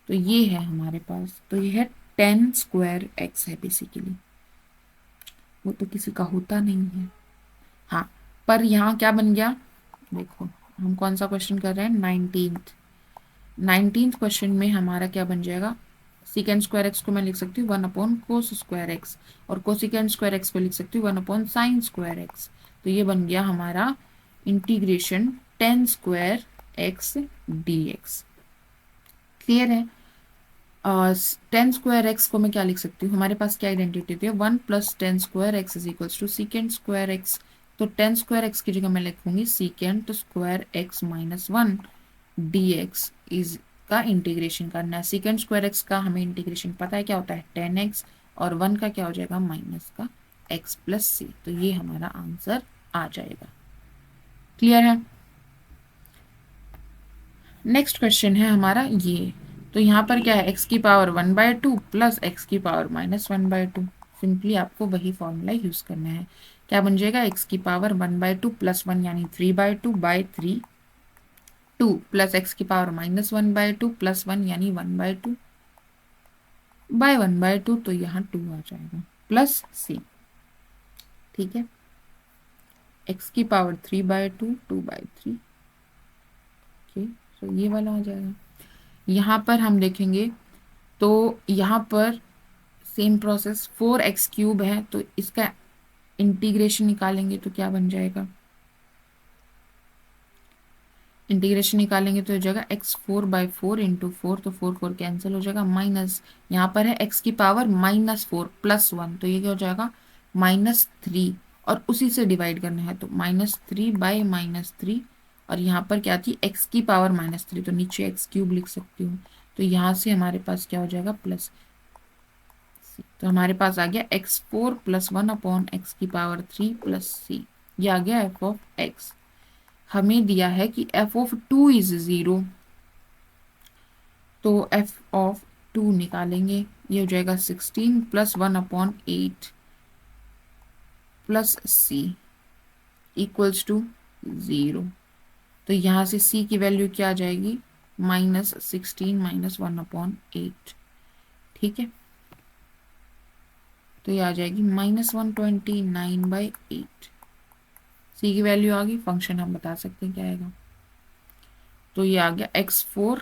तो ये है हमारे पास, तो ये है tan² है बेसिकली, वो तो किसी का होता नहीं है। हाँ, पर यहाँ क्या बन गया, देखो हम कौन सा क्वेश्चन कर रहे हैं, 19th क्वेश्चन में हमारा क्या बन जाएगा, सीकेंट स्क्वायर एक्स को मैं लिख सकती हूँ 1/cos² और कोसिकेंट स्क्वायर एक्स को लिख सकती हूँ 1/sin², तो ये बन गया हमारा इंटीग्रेशन tan² dx। क्लियर है। tan² को मैं क्या लिख सकती हूँ, हमारे पास क्या आइडेंटिटी थी, 1 + tan² = सीकेंट², तो tan² की जगह मैं लिखूंगी सीकेंट² x - 1 dx इज का इंटीग्रेशन करना है। सेकेंड स्क्वायर एक्स का हमें इंटीग्रेशन पता है क्या होता है 10x, और 1 का क्या हो जाएगा माइनस का x प्लस सी। तो ये हमारा आंसर आ जाएगा। क्लियर है। नेक्स्ट क्वेश्चन है हमारा ये। तो यहाँ पर क्या है x की पावर 1/2 प्लस x की पावर -1/2। सिंपली आपको वही फॉर्मूला यूज करना है। क्या बन जाएगा x की पावर 1/2 प्लस 1 यानी 3/2 बाई 3, 2 प्लस x की पावर -1/2 प्लस 1 यानी 1/2 बाय 1/2, तो यहाँ 2 आ जाएगा प्लस c। ठीक है, x की पावर 3/2 2/3। ओके, तो ये वाला आ जाएगा। यहाँ पर हम देखेंगे तो यहाँ पर सेम प्रोसेस 4x³ है, तो इसका इंटीग्रेशन निकालेंगे तो क्या बन जाएगा, इंटीग्रेशन निकालेंगे तो हो जाएगा x4/4 इंटू 4, तो 4 4 कैंसिल हो जाएगा, माइनस यहाँ पर है x की पावर -4 प्लस 1, तो ये क्या हो जाएगा -3, और उसी से डिवाइड करना है तो -3 बाई -3, और यहाँ पर क्या थी x की पावर -3, तो नीचे x³ लिख सकती हूँ। तो यहाँ से हमारे पास क्या हो जाएगा प्लस, तो हमारे पास आ गया x4 प्लस 1 अपॉन x की पावर 3 प्लस सी। ये आ गया f ऑफ x। हमें दिया है कि f ऑफ 2 इज 0, तो f ऑफ 2 निकालेंगे। ये हो जाएगा 16 plus 1 upon 8 plus c equals to 0। तो यहाँ से c की वैल्यू क्या आ जाएगी -16 माइनस 1 अपॉन 8। ठीक है, तो ये आ जाएगी -129/8। सी की वैल्यू आ गई, फंक्शन हम बता सकते हैं क्या आएगा। तो ये आ गया x4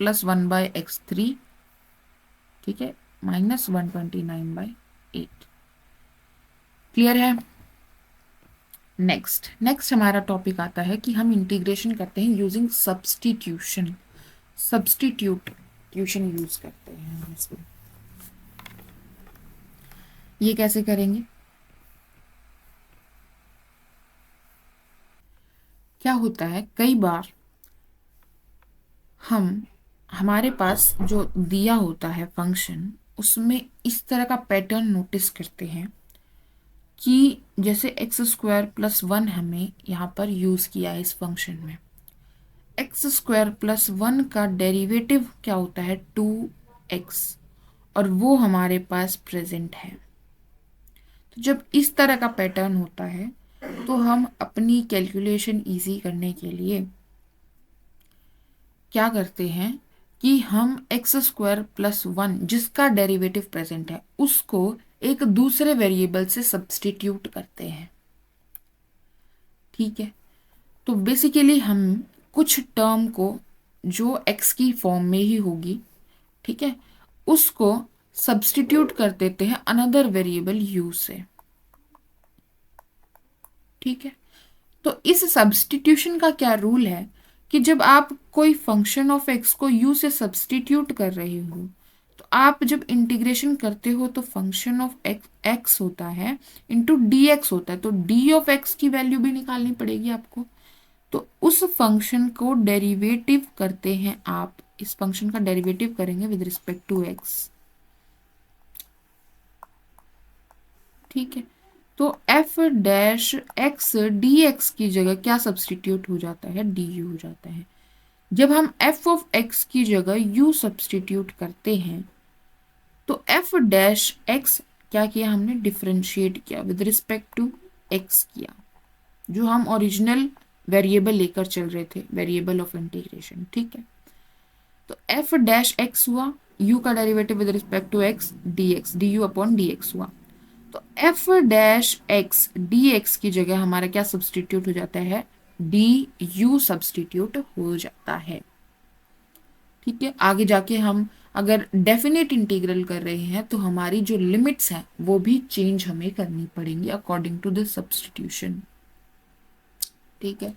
प्लस 1/x3, ठीक है, -129/8। क्लियर है। नेक्स्ट हमारा टॉपिक आता है कि हम इंटीग्रेशन करते हैं यूजिंग सब्स्टिट्यूशन। सब्स्टिट्यूशन यूज करते हैं हम इसमें। ये कैसे करेंगे, क्या होता है कई बार हमारे पास जो दिया होता है फंक्शन, उसमें इस तरह का पैटर्न नोटिस करते हैं कि जैसे x² प्लस 1 हमें यहाँ पर यूज किया है इस फंक्शन में। x² प्लस 1 का डेरिवेटिव क्या होता है 2x, और वो हमारे पास प्रेजेंट है। तो जब इस तरह का पैटर्न होता है तो हम अपनी कैलकुलेशन इजी करने के लिए क्या करते हैं कि हम x² प्लस 1 जिसका डेरिवेटिव प्रेजेंट है उसको एक दूसरे वेरिएबल से सब्स्टिट्यूट करते हैं। ठीक है, तो बेसिकली हम कुछ टर्म को जो x की फॉर्म में ही होगी, ठीक है, उसको सब्स्टिट्यूट कर देते हैं अनदर वेरिएबल u से। ठीक है, तो इस सब्स्टिट्यूशन का क्या रूल है कि जब आप कोई फंक्शन ऑफ x को u से सब्स्टिट्यूट कर रहे हो, तो आप जब इंटीग्रेशन करते हो तो फंक्शन ऑफ x होता है इंटू dx होता है, तो d ऑफ x की वैल्यू भी निकालनी पड़ेगी आपको। तो उस फंक्शन को डेरिवेटिव करते हैं आप, इस फंक्शन का डेरिवेटिव करेंगे विद रिस्पेक्ट टू x। ठीक है, तो f डैश x dx की जगह क्या सब्सटीट्यूट हो जाता है du हो जाता है। जब हम f ऑफ x की जगह u सब्सटीट्यूट करते हैं तो f डैश x क्या किया हमने डिफरेंशिएट किया विद रिस्पेक्ट टू x किया, जो हम ओरिजिनल वेरिएबल लेकर चल रहे थे, वेरिएबल ऑफ इंटीग्रेशन। ठीक है, तो f डैश x हुआ, u का derivative with respect to x dx, du upon dx हुआ। तो f डैश x dx की जगह हमारा क्या सब्सटीट्यूट हो जाता है du सब्सटीट्यूट हो जाता है। ठीक है, आगे जाके हम अगर डेफिनेट इंटीग्रल कर रहे हैं तो हमारी जो लिमिट्स हैं वो भी चेंज हमें करनी पड़ेंगी अकॉर्डिंग टू दिस सब्सटीट्यूशन। ठीक है,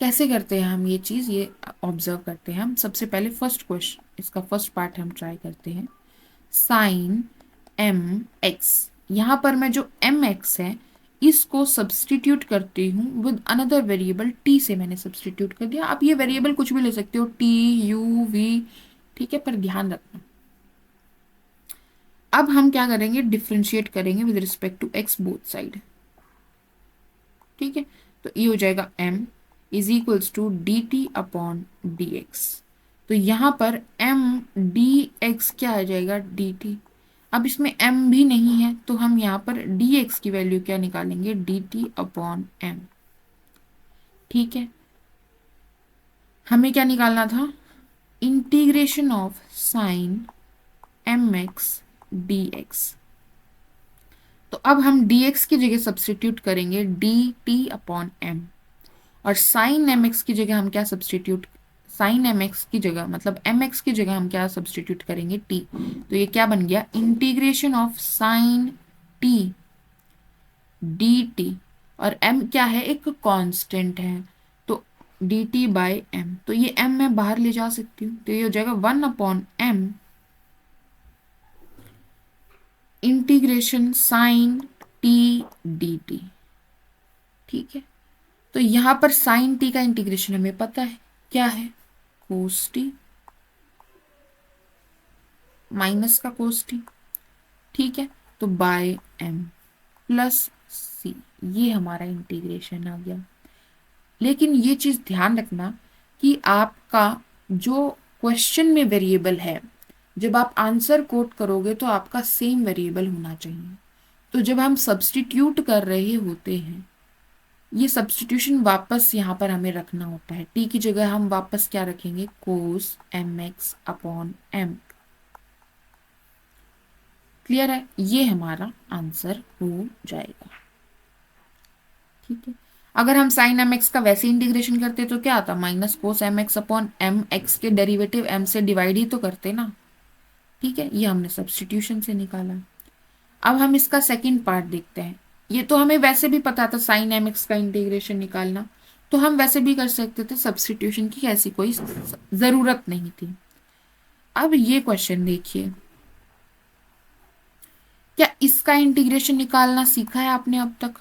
कैसे करते हैं हम ये चीज, ये ऑब्जर्व करते हैं हम। सबसे पहले फर्स्ट क्वेश्चन, इसका फर्स्ट पार्ट हम ट्राई करते हैं। साइन mx, यहाँ पर मैं जो mx है इसको सब्सटीट्यूट करती हूँ विद अनदर वेरिएबल टी से मैंने सब्सटीट्यूट कर दिया। आप ये वेरिएबल कुछ भी ले सकते हो, टी, यू, वी, ठीक है, पर ध्यान रखना। अब हम क्या करेंगे, डिफ्रेंशिएट करेंगे with respect to x both side, ठीक है। तो ये हो जाएगा m is equals to d t upon d x. तो यहां पर m डी एक्स क्या आ जाएगा, डी टी। अब इसमें m भी नहीं है तो हम यहाँ पर dx की वैल्यू क्या निकालेंगे, dt अपॉन m, ठीक है। हमें क्या निकालना था, integration of sine mx dx। तो अब हम dx की जगह सब्सटीट्यूट करेंगे dt अपॉन m, और साइन mx की जगह हम क्या सब्सटीट्यूट, साइन mx की जगह मतलब mx की जगह हम क्या सब्सटीट्यूट करेंगे, t। तो ये क्या बन गया, integration of sine t dt, और m क्या है, एक कांस्टेंट है, तो dt बाय m। तो ये m मैं बाहर ले जा सकती हूँ, तो ये हो जाएगा 1 upon m integration sine t dt, ठीक है। तो यहां पर साइन t का इंटीग्रेशन हमें पता है क्या है, कोस t माइनस का कोस t, ठीक है। तो बाय m प्लस c, ये हमारा इंटीग्रेशन आ गया। लेकिन ये चीज ध्यान रखना कि आपका जो क्वेश्चन में वेरिएबल है, जब आप आंसर कोट करोगे तो आपका सेम वेरिएबल होना चाहिए। तो जब हम सब्स्टिट्यूट कर रहे होते हैं, ये सब्स्टिट्यूशन वापस यहाँ पर हमें रखना होता है, t की जगह हम वापस क्या रखेंगे, कोस mx अपॉन m। क्लियर है, ये हमारा आंसर हो जाएगा, ठीक है। अगर हम साइन एम एक्स का वैसे इंटीग्रेशन करते तो क्या आता, minus cos m x upon m x के डेरिवेटिव m से डिवाइड ही तो करते ना, ठीक है। ये हमने सब्स्टिट्यूशन से निकाला। अब हम इसका सेकंड पार्ट देखते हैं। ये तो हमें वैसे भी पता था साइन एम एक्स का इंटीग्रेशन निकालना, तो हम वैसे भी कर सकते थे, सब्स्टिट्यूशन की ऐसी कोई जरूरत नहीं थी। अब ये क्वेश्चन देखिए, क्या इसका इंटीग्रेशन निकालना सीखा है आपने अब तक,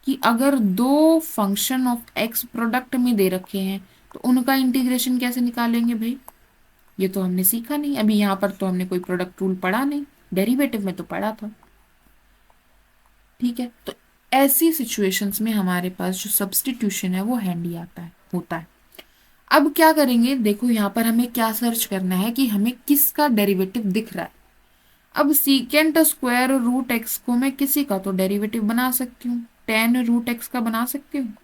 कि अगर दो फंक्शन ऑफ एक्स प्रोडक्ट में दे रखे हैं तो उनका इंटीग्रेशन कैसे निकालेंगे भाई। ये तो हमने सीखा नहीं, अभी यहाँ पर तो हमने कोई प्रोडक्ट रूल पढ़ा नहीं, डेरिवेटिव में तो पढ़ा था, ठीक है। तो ऐसी सिचुएशंस में हमारे पास जो सब्स्टिट्यूशन है वो हैंडी आता है, होता है। अब क्या करेंगे, देखो यहाँ पर हमें क्या सर्च करना है कि हमें किसका डेरिवेटिव दिख रहा है। अब सीकेंट स्क्वायर रूट एक्स को मैं किसी का तो डेरिवेटिव बना सकती हूँ, टेन रूट एक्स का बना सकती हूँ।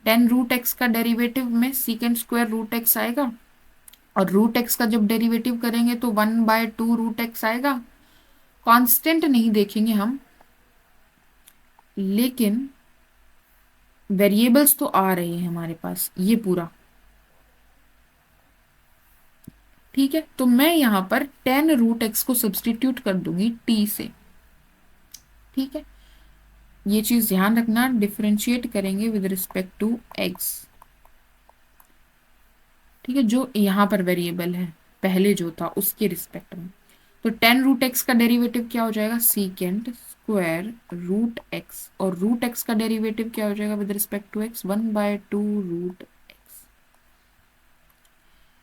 टेन रूट एक्स का डेरिवेटिव में सीकेंट स्क्वायर रूट एक्स आएगा, और रूट एक्स का जब डेरिवेटिव करेंगे तो 1/2 रूट एक्स आएगा। कांस्टेंट नहीं देखेंगे हम, लेकिन वेरिएबल्स तो आ रहे हैं हमारे पास, ये पूरा, ठीक है। तो मैं यहां पर 10 रूट एक्स को सब्सटीट्यूट कर दूंगी t से, ठीक है। ये चीज ध्यान रखना, डिफरेंशिएट करेंगे विद रिस्पेक्ट टू x, ठीक है। जो यहाँ पर वेरिएबल है पहले जो था उसके रिस्पेक्ट में, तो 10 रूट एक्स का डेरिवेटिव क्या हो जाएगा, सीकेंट स्क्वायर रूट एक्स, और रूट एक्स का डेरिवेटिव क्या हो जाएगा with respect to x, 1/2 root x.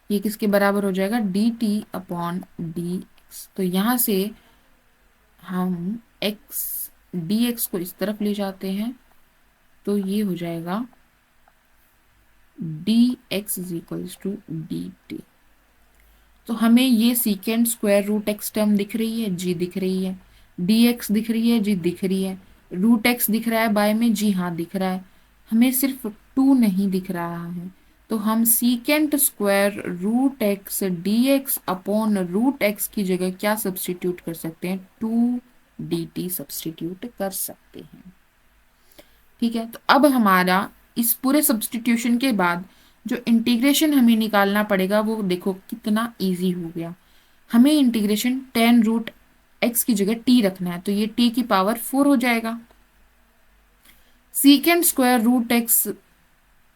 ये किसके बराबर हो जाएगा, d t upon d x. तो यहां से हम एक्स डी एक्स को इस तरफ ले जाते हैं, तो ये हो जाएगा d x is equals to d t. तो हमें ये secant square root x term दिख रही है, जी दिख रही है, डी एक्स दिख रही है, जी दिख रही है, रूट एक्स दिख रहा है बाय में, जी हाँ दिख रहा है। हमें सिर्फ 2 नहीं दिख रहा है, तो हम secant square root x d x upon root x की जगह क्या सब्सटीट्यूट कर सकते हैं, 2 dt सब्सटीट्यूट कर सकते हैं, ठीक है। तो अब हमारा इस पूरे सब्सटीट्यूशन के बाद जो इंटीग्रेशन हमें निकालना पड़ेगा वो देखो कितना इजी हो गया। हमें इंटीग्रेशन 10 रूट एक्स की जगह t रखना है, तो ये t की पावर 4 हो जाएगा। सीकेंड स्क्वायर रूट एक्स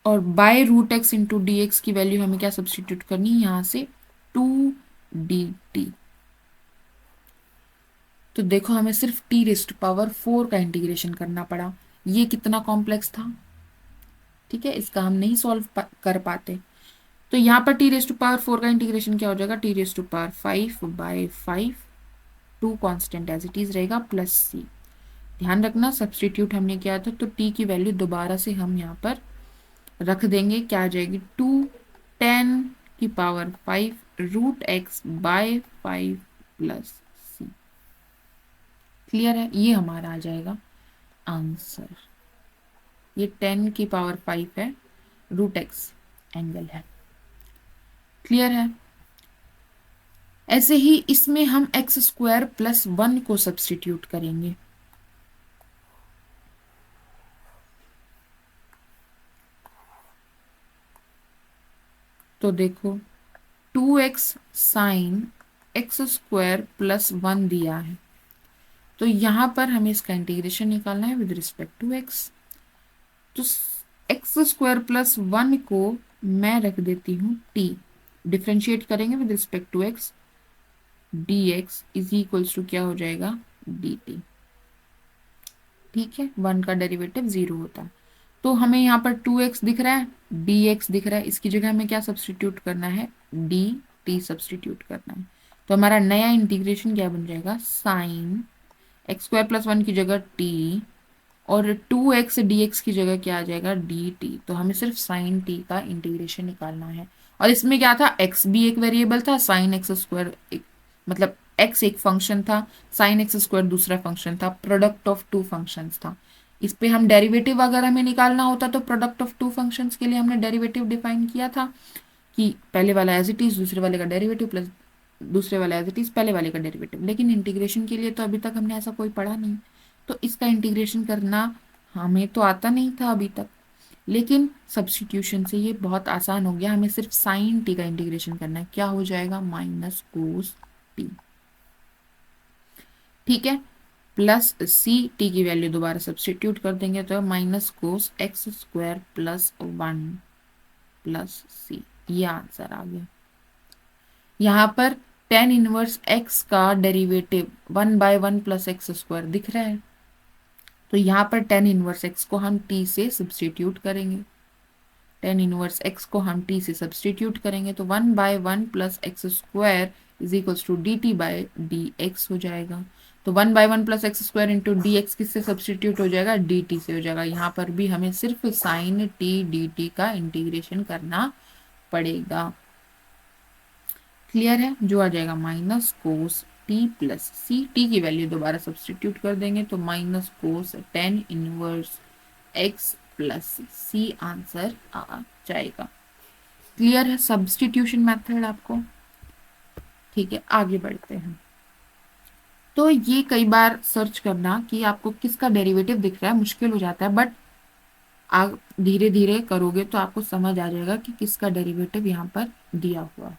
और by root x into d x की वैल्यू हमें क्या सब्सटीट्यूट करनी है, यहां से 2 dt। तो देखो हमें सिर्फ टी रेस्ट पावर 4 का इंटीग्रेशन करना पड़ा। ये कितना कॉम्प्लेक्स था, ठीक है, इसका हम नहीं सॉल्व कर पाते। तो यहाँ पर टी रेस्ट पावर 4 का इंटीग्रेशन क्या हो जाएगा, t raised power 5/5, two constant as it is रहेगा, प्लस सी। ध्यान रखना सब्सटीट्यूट हमने किया था, तो टी की वैल्यू दोबारा से हम यहाँ पर रख देंगे, क्या आ जाएगी, 2 10⁵√x/5 प्लस सी। क्लियर है, ये हमारा आ जाएगा आंसर। ये 10⁵ है, √x एंगल है। क्लियर है। ऐसे ही इसमें हम x² + 1 को सब्सटीट्यूट करेंगे। तो देखो 2x sin x² + 1 दिया है, तो यहां पर हमें इसका इंटीग्रेशन निकालना है विद रिस्पेक्ट टू x। तो x² + 1 को मैं रख देती हूँ t, डिफ्रेंशिएट करेंगे with respect to x, dx is equals to क्या हो जाएगा, dt। ठीक है, 1 का डेरिवेटिव 0 होता है। तो हमें यहाँ पर 2x दिख रहा है, dx दिख रहा है, इसकी जगह हमें क्या सब्सटीट्यूट करना है, dt सब्सटीट्यूट करना है। तो हमारा नया इंटीग्रेशन क्या बन जाएगा, साइन x² + 1 की जगह t, और 2x dx की जगह क्या आ जाएगा, dt। तो हमें सिर्फ साइन t का इंटीग्रेशन निकालना है। और इसमें क्या था, x भी एक वेरिएबल था, साइन x² मतलब x एक फंक्शन था, साइन x² दूसरा फंक्शन था, प्रोडक्ट ऑफ टू फंक्शंस था। इस पे हम डेरिवेटिव अगर हमें निकालना होता तो प्रोडक्ट ऑफ टू फंक्शंस के लिए हमने डेरिवेटिव डिफाइन किया था कि पहले वाला एज इट इज, दूसरे वाले का डेरिवेटिव, प्लस दूसरे वाला एज इट इज, पहले वाले का डेरिवेटिव। लेकिन इंटीग्रेशन के लिए तो अभी तक हमने ऐसा कोई पढ़ा नहीं, तो इसका इंटीग्रेशन करना हमें तो आता नहीं था अभी तक। लेकिन सब्स्टिट्यूशन से ये बहुत आसान हो गया, हमें सिर्फ साइन टी का इंटीग्रेशन करना है, क्या हो जाएगा, माइनस कोस टी। ठीक है, प्लस सी, टी की वैल्यू दोबारा सब्स्टिट्यूट कर देंगे तो माइनस कोस x² + 1 प्लस सी। ये आंसर आ गया। यहाँ पर tan−1x का डेरिवेटिव 1/1 + x² दिख रहा है, तो यहाँ पर tan−1x को हम t से सब्स्टिट्यूट करेंगे, tan−1x को हम t से सब्स्टिट्यूट करेंगे, तो 1/1 + x² is equals to dt/dx हो जाएगा। तो 1/1 + x² इंटू dx किससे सब्स्टिट्यूट हो जाएगा, dt से हो जाएगा। यहाँ पर भी हमें सिर्फ साइन t dt का इंटीग्रेशन करना पड़ेगा। क्लियर है, जो आ जाएगा minus cos t plus c, t की वैल्यू दोबारा सब्स्टिट्यूट कर देंगे तो minus cos tan−1x plus c answer आ जाएगा। क्लियर है सब्स्टिट्यूशन मेथड आपको। ठीक है, आगे बढ़ते हैं। तो ये कई बार सर्च करना कि आपको किसका डेरिवेटिव दिख रहा है मुश्किल हो जाता है, बट आप धीरे धीरे करोगे तो आपको समझ आ जाएगा कि किसका डेरिवेटिव यहाँ पर दिया हुआ है।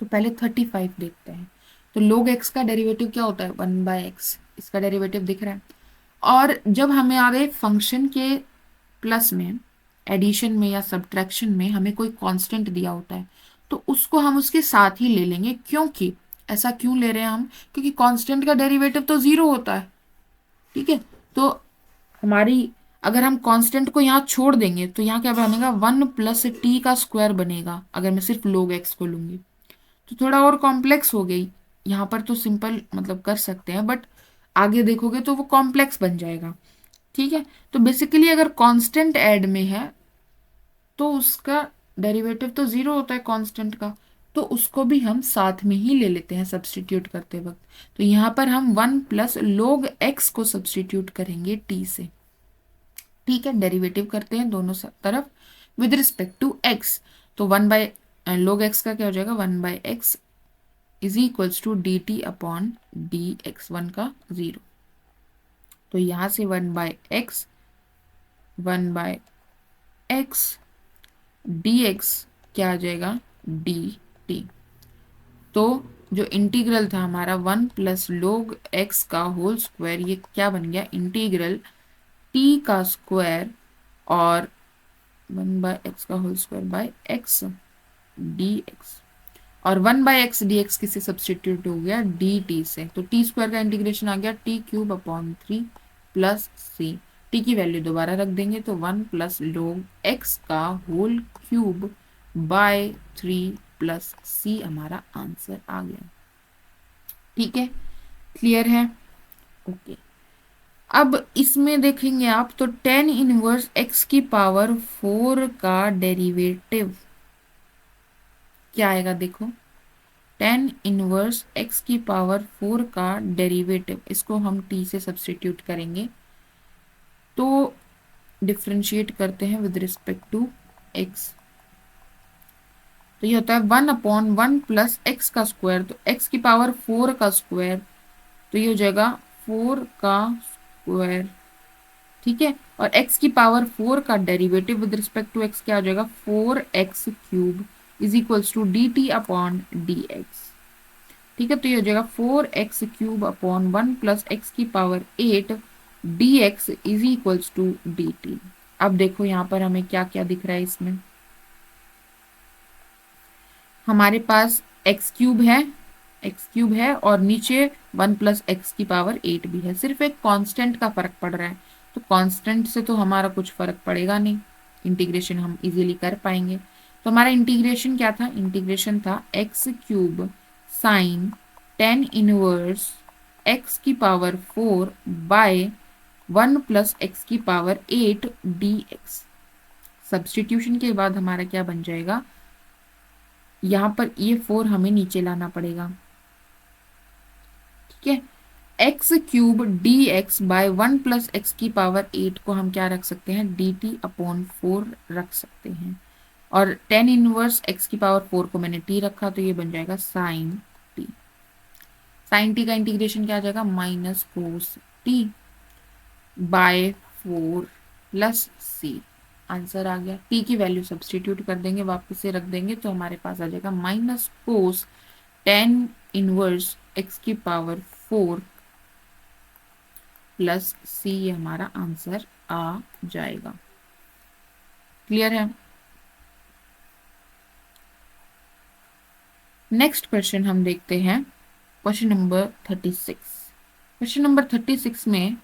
तो पहले 35 देखते हैं। तो log x का डेरिवेटिव क्या होता है, 1/x, इसका डेरिवेटिव दिख रहा है। और जब हमें हमारे फंक्शन के प्लस में, एडिशन में या सब्ट्रैक्शन में हमें कोई कांस्टेंट दिया होता है तो उसको हम उसके साथ ही ले लेंगे। क्योंकि ऐसा क्यों ले रहे हैं हम, क्योंकि कांस्टेंट का डेरिवेटिव तो 0 होता है। ठीक है, तो हमारी अगर हम कांस्टेंट को यहाँ छोड़ देंगे तो यहाँ क्या बनेगा, 1 + t² बनेगा अगर मैं सिर्फ log x को लूंगी। तो थोड़ा और कॉम्प्लेक्स हो गई, यहाँ पर तो सिंपल मतलब कर सकते हैं, बट आगे देखोगे तो वो कॉम्प्लेक्स बन जाएगा। ठीक है, तो बेसिकली अगर कांस्टेंट ऐड में है तो उसका डेरिवेटिव तो 0 होता है कांस्टेंट का, तो उसको भी हम साथ में ही ले लेते हैं सब्सटीट्यूट करते वक्त। तो यहाँ पर हम 1 + log x को सब्सटीट्यूट करेंगे t से। ठीक है, डेरिवेटिव करते हैं दोनों तरफ विद रिस्पेक्ट टू x। तो 1/log x का क्या हो जाएगा, 1/x is equals to dt/dx, 1 का 0। तो यहां से 1/x, 1/x dx क्या आ जाएगा, dt। तो जो इंटीग्रल था हमारा 1 + log x का होल स्क्वायर, ये क्या बन गया, इंटीग्रल t का स्क्वायर और 1/x का whole square by x dx। और 1/x dx किससे सब्सटीट्यूट हो गया, dt से, तो टी स्क्वायर का इंटीग्रेशन आ गया t³/3 प्लस सी। टी की वैल्यू दोबारा रख देंगे तो 1+log x² बाय 3 प्लस सी हमारा आंसर आ गया। ठीक है, क्लियर है? ओके। अब इसमें देखेंगे आप तो tan−1x⁴ का डेरिवेटिव क्या आएगा, देखो tan−1x⁴ का डेरिवेटिव, इसको हम t से सब्सटीट्यूट करेंगे तो डिफ्रेंशिएट करते हैं विद रिस्पेक्ट टू x, तो ये होता है 1/1 + x², तो x⁴ का स्क्वायर, तो ये हो जाएगा 4 का स्क्वायर। ठीक है, और x⁴ का derivative with respect to x क्या हो जाएगा, 4x³ =dt/dx। ठीक है, तो ये हो जाएगा 4x³ / 1 + x⁸ dx =dt। अब देखो यहाँ पर हमें क्या क्या दिख रहा है, इसमें हमारे पास x³ है और नीचे 1 + x⁸ भी है, सिर्फ एक कांस्टेंट का फर्क पड़ रहा है, तो कांस्टेंट से तो हमारा कुछ फर्क पड़ेगा नहीं, इंटीग्रेशन हम इजीली कर पाएंगे। तो हमारा इंटीग्रेशन क्या था, इंटीग्रेशन था x³ sin tan−1x⁴ bye 1 + x⁸ dx। Substitution के बाद हमारा क्या बन जाएगा, यहां पर ये 4 हमें नीचे लाना पड़ेगा। ठीक है, x³ dx बाय 1 + x⁸ को हम क्या रख सकते हैं, dt/4 रख सकते हैं, और tan−1x⁴ को मैंने t रखा तो ये बन जाएगा sin t। sin t का इंटीग्रेशन क्या आ जाएगा, -cos t bye 4 plus c. Answer आ गया, t की वैल्यू सब्सटीट्यूट कर देंगे, वापस से रख देंगे तो हमारे पास आ जाएगा -cos tan−1x⁴ प्लस सी, ये हमारा आंसर आ जाएगा। क्लियर है? नेक्स्ट क्वेश्चन हम देखते हैं, क्वेश्चन नंबर 36। क्वेश्चन नंबर 36 में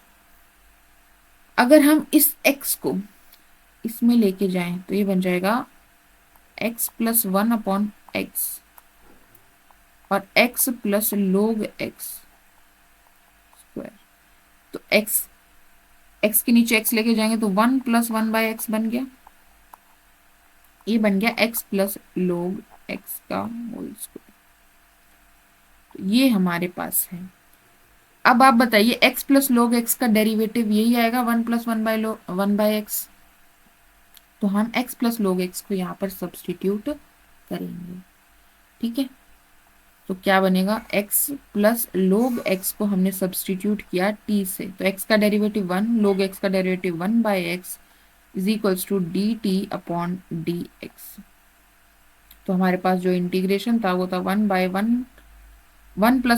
अगर हम इस x को इसमें लेके जाएं तो ये बन जाएगा x + 1/x और x + log x²। तो x के नीचे x लेके जाएंगे तो 1 + 1/x बन गया, ये बन गया x + log x²। तो ये हमारे पास है। अब आप बताइए x + log x का डेरिवेटिव यही आएगा 1 + 1/x, तो हम x + log x को यहाँ पर सब्सटीट्यूट करेंगे। ठीक है, तो क्या बनेगा, x + log x को हमने सब्सटीट्यूट किया t से, तो x का डेरिवेटिव 1, log x का डेरिवेटिव 1/x =dt/dx। तो हमारे पास जो इंटीग्रेशन था वो था 1 +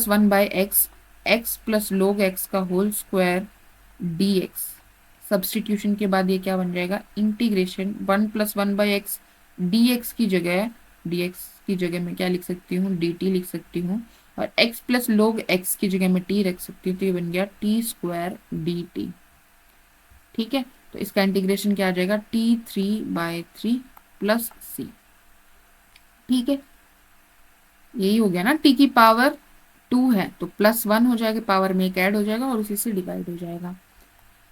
1/x x + log x का होल स्क्वायर dx। सब्सटीट्यूशन के बाद ये क्या बन जाएगा, इंटीग्रेशन 1 + 1/x dx की जगह मैं क्या लिख सकती हूँ, dt लिख सकती हूँ, और x + log x की जगह मैं t रख सकती हूँ, तो ये बन गया t² dt। ठीक है, तो इसका इंटीग्रेशन क्या आ जाएगा, t3/3 प्लस c। ठीक है, यही हो गया ना, t की पावर 2 है तो +1 हो जाएगा, पावर में एक ऐड हो जाएगा और उसी से डिवाइड हो जाएगा।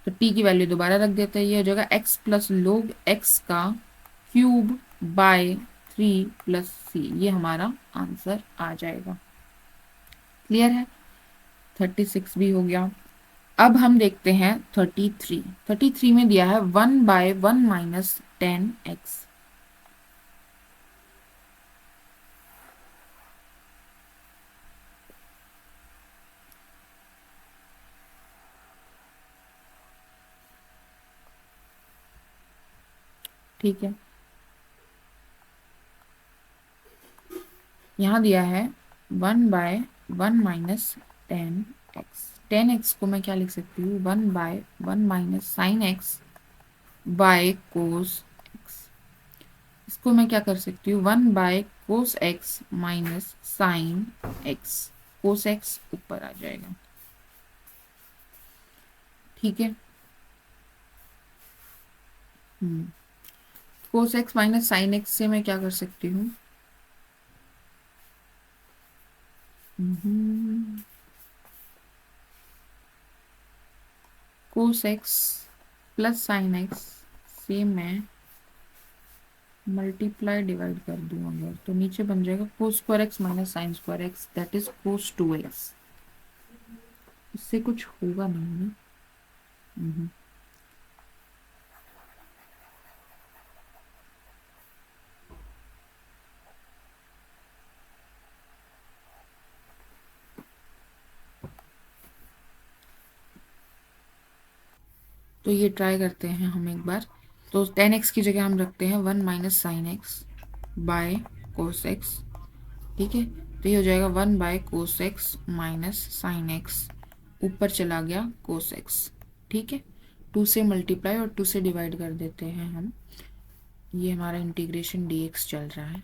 तो t की वैल्यू दोबारा रख देते हैं, ये हो जाएगा x + log x³ by 3 plus c, ये हमारा आंसर आ जाएगा। क्लियर है? 36 भी हो गया। अब हम देखते हैं 33। 33 में दिया है 1/1 - 10x। ठीक है, यहाँ दिया है 1/1 - 10x। 10x को मैं क्या लिख सकती हूँ, 1/1 - sin x by cos x। इसको मैं क्या कर सकती हूँ, 1/cos x minus sine x. Cos x ऊपर आ जाएगा, ठीक है। Cos x minus sine x से मैं क्या कर सकती हूँ, कोस एक्स प्लस साइन एक्स से मैं मल्टीप्लाई डिवाइड कर दूँ अगर, तो नीचे बन जाएगा cos square x minus sine square x, that is cos 2x। इससे कुछ होगा नहीं ना। तो ये ट्राई करते हैं हम एक बार। तो 10x की जगह हम रखते हैं 1 minus sine x by cos x, ठीक है। तो ये हो जाएगा 1/cos x minus sine x, ऊपर चला गया कोस एक्स, ठीक है। 2 से मल्टीप्लाई और 2 से डिवाइड कर देते हैं हम। ये हमारा इंटीग्रेशन dx चल रहा है,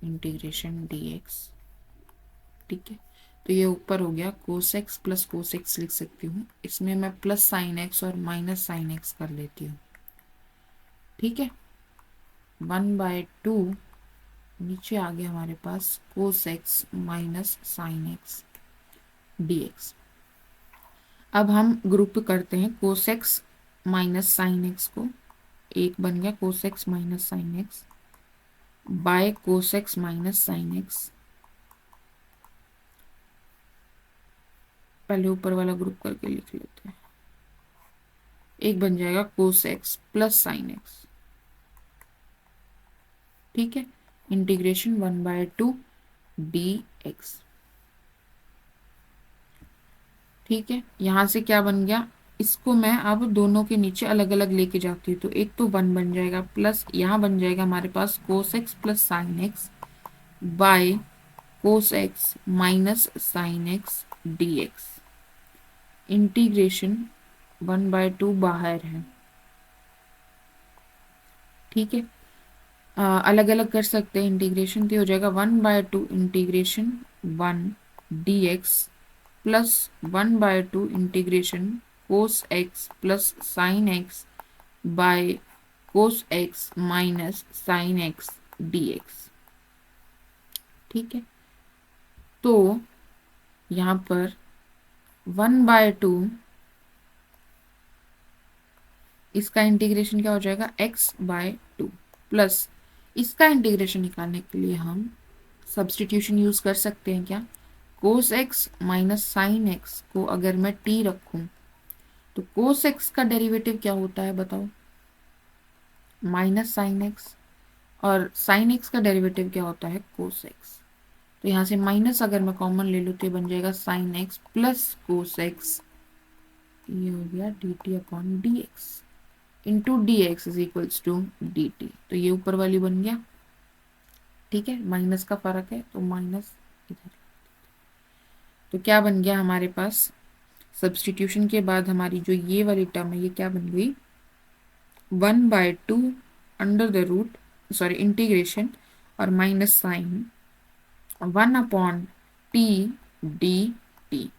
इंटीग्रेशन dx, ठीक है। तो ये ऊपर हो गया cos x plus cos x लिख सकती हूँ, इसमें मैं प्लस साइन एक्स और माइनस साइन एक्स कर लेती हूँ, ठीक है। 1/2 नीचे आ गया हमारे पास cos x minus sine x dx। अब हम ग्रुप करते हैं cos x minus sine x को, एक बन गया cos x minus sine x by cos x minus sine x. पहले ऊपर वाला ग्रुप करके लिख लेते हैं, एक बन जाएगा कोस एक्स प्लस साइन एक्स, ठीक है। इंटीग्रेशन 1/2 dx, ठीक है। यहां से क्या बन गया, इसको मैं अब दोनों के नीचे अलग अलग लेके जाती हूँ, तो एक तो 1 बन जाएगा प्लस यहाँ बन जाएगा हमारे पास cos x plus sine x by cos x minus sine x dx। Integration 1/2 बाहर है, ठीक है। अलग अलग कर सकते हैं इंटीग्रेशन, तो हो जाएगा 1/2 integration 1 dx plus 1/2 integration cos x plus sine x by cos x minus sine x dx, ठीक है। तो यहाँ पर 1/2 इसका इंटीग्रेशन क्या हो जाएगा x/2 प्लस इसका इंटीग्रेशन निकालने के लिए हम सब्स्टिट्यूशन यूज कर सकते हैं क्या, कोस एक्स माइनस साइन एक्स को अगर मैं t रखूं तो कोस एक्स का डेरिवेटिव क्या होता है बताओ, माइनस साइन एक्स, और साइन एक्स का डेरिवेटिव क्या होता है कोस एक्स। तो यहाँ से माइनस अगर मैं कॉमन ले लूँ तो ये बन जाएगा sine x plus cos x, ये हो गया dt/dx into dx is equals to dt। तो ये ऊपर वाली बन गया, ठीक है। माइनस का फर्क है तो माइनस इधर, तो क्या बन गया हमारे पास, सब्स्टिट्यूशन के बाद हमारी जो ये वाली टर्म है ये क्या बन गई, 1/2 under the root, sorry integration और माइनस साइन 1/t/dt,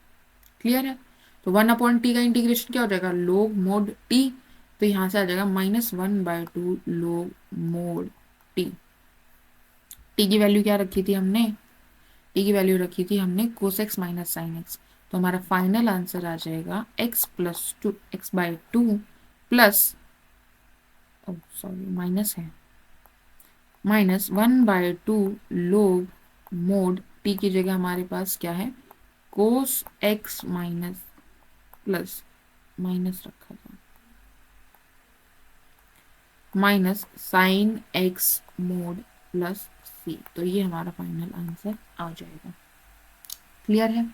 क्लियर है। तो 1/t का इंटीग्रेशन क्या हो जाएगा, log mod t, तो यहां से आ जाएगा -1/2 log mod t। t की वैल्यू क्या रखी थी हमने, t की वैल्यू रखी थी हमने cos x minus sine x, तो हमारा फाइनल आंसर आ जाएगा x+2 प्लस, सॉरी माइनस है, -1/2 log mod t की जगह हमारे पास क्या है, cos x minus plus minus रखा था minus sine x mod plus c, तो ये हमारा फाइनल आंसर आ जाएगा, क्लियर है।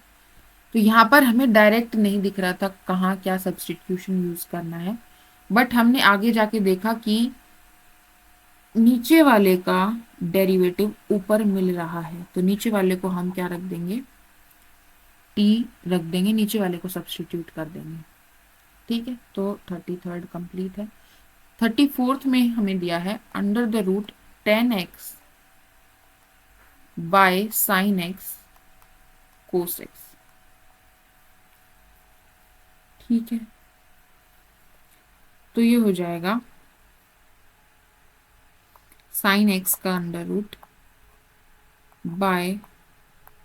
तो यहाँ पर हमें डायरेक्ट नहीं दिख रहा था कहाँ क्या सब्स्टिट्यूशन यूज करना है, बट हमने आगे जाके देखा कि नीचे वाले का डेरिवेटिव ऊपर मिल रहा है, तो नीचे वाले को हम क्या रख देंगे, टी रख देंगे, नीचे वाले को सब्स्टिट्यूट कर देंगे, ठीक है। तो 33rd कंप्लीट है। 34th में हमें दिया है under the root 10x by sine x cos x. ठीक है, तो ये हो जाएगा साइन एक्स का under root by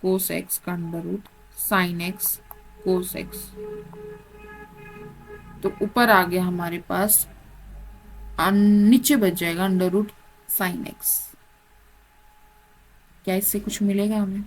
cos x का under root sine x cos x. तो ऊपर आ गया हमारे पास, नीचे बच जाएगा अंडर रूट साइन एक्स। क्या इससे कुछ मिलेगा हमें?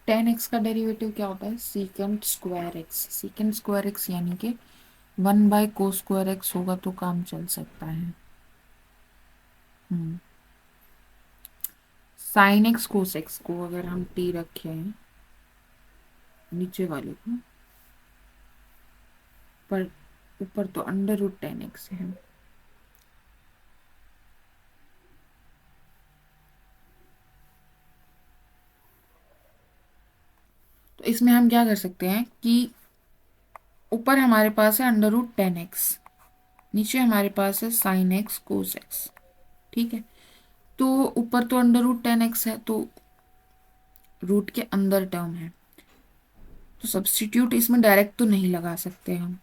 10x का डेरिवेटिव क्या होता है? Secant square x. Secant square x यानी कि 1/cos² x होगा तो काम चल सकता है। साइन एक्स कोस एक्स को अगर हम टी रखे हैं नीचे वाले को, पर ऊपर तो अंडर रूट 10x है। तो इसमें हम क्या कर सकते हैं कि ऊपर हमारे पास है अंडर रूट 10x, नीचे हमारे पास है साइन एक्स कोस एक्स। ठीक है, तो ऊपर तो अंडर रूट 10x है, तो रूट के अंदर टर्म है, तो सब्स्टिट्यूट इसमें डायरेक्ट तो नहीं लगा सकते हम।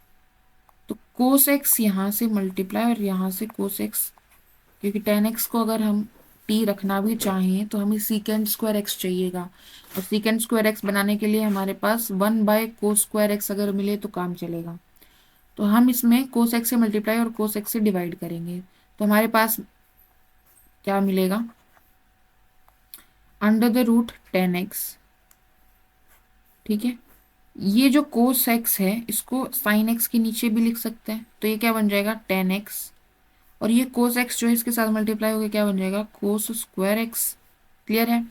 तो कोस एक्स यहाँ से मल्टीप्लाई और यहाँ से कोस एक्स, क्योंकि 10x को अगर हम टी रखना भी चाहें तो हमें सीकेंड स्क्वायर एक्स चाहिएगा, और सीकेंड स्क्वायर एक्स बनाने के लिए हमारे पास 1/cos² x अगर मिले तो काम चलेगा। तो हम इसमें कोस एक्स से मल्टीप्लाई और कोस एक्स से डिवाइड करेंगे, तो हमारे पास क्या मिलेगा? Under the root 10x। ठीक है, ये जो कोस एक्स है इसको साइन एक्स के नीचे भी लिख सकते हैं, तो ये क्या बन जाएगा? 10x। और ये कोस एक्स जो है इसके साथ मल्टीप्लाई होकर क्या बन जाएगा? Cos square x. क्लियर है?